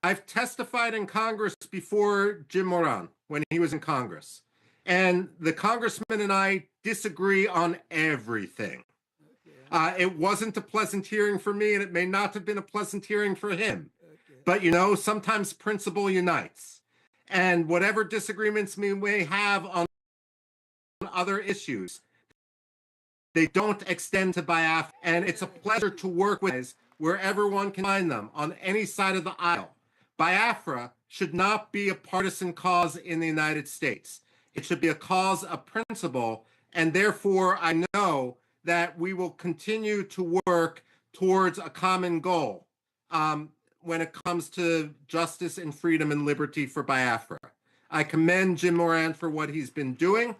I've testified in Congress before Jim Moran when he was in Congress. And the congressman and I disagree on everything. It wasn't a pleasant hearing for me, and it may not have been a pleasant hearing for him. But, you know, sometimes principle unites. And whatever disagreements we may have on other issues, they don't extend to Biafra. And it's a pleasure to work with wherever one can find them on any side of the aisle. Biafra should not be a partisan cause in the United States. It should be a cause of principle, and therefore I know that we will continue to work towards a common goal when it comes to justice and freedom and liberty for Biafra. I commend Jim Moran for what he's been doing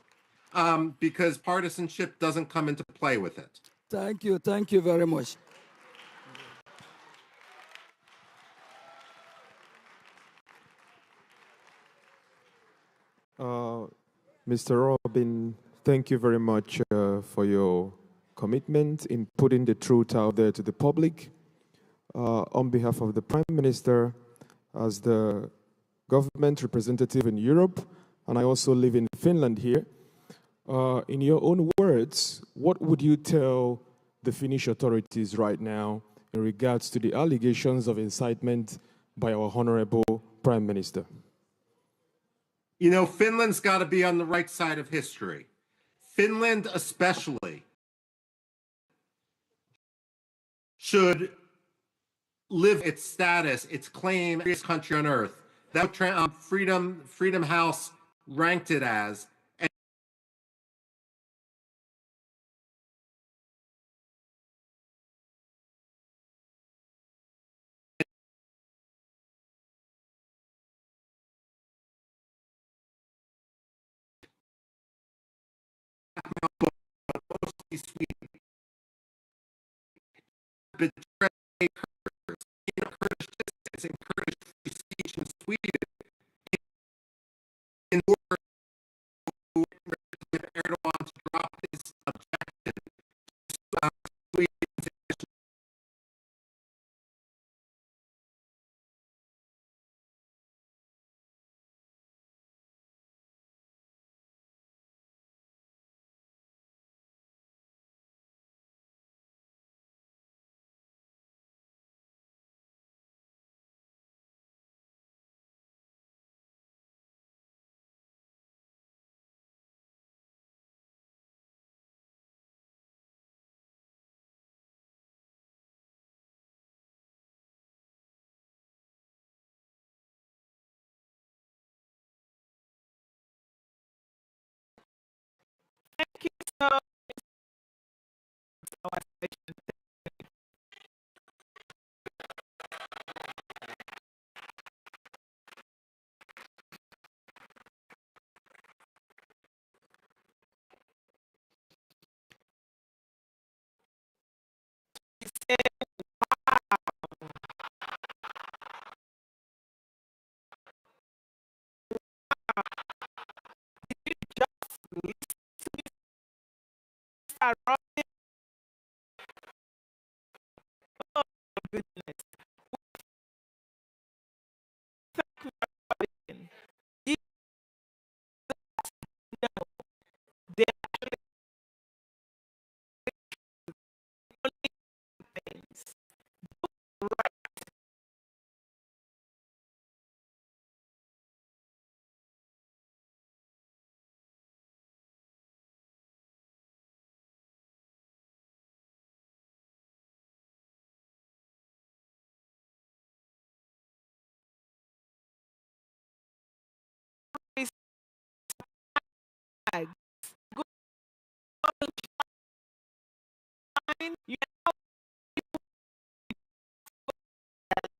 because partisanship doesn't come into play with it. Thank you very much. Mr. Robin, thank you very much for your commitment in putting the truth out there to the public. On behalf of the Prime Minister, as the government representative in Europe, and I also live in Finland here, in your own words, what would you tell the Finnish authorities right now in regards to the allegations of incitement by our Honorable Prime Minister? You know, Finland's got to be on the right side of history. Finland especially should live its status, its claim, as the country on earth. That Freedom House ranked it as. Betray Kurdish dissidents and Kurdish free speech in Sweden in order to Erdogan to drop his objection to Sweden's initial. Thank you so much. goodness. Thank you for everything. These know they actually things. Right. Good fine. You know,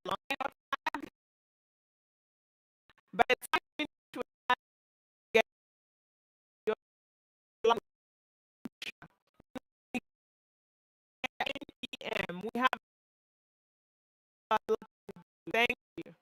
line of flag. By the time you to get your lunch, NEM, we have a lot. Thank you.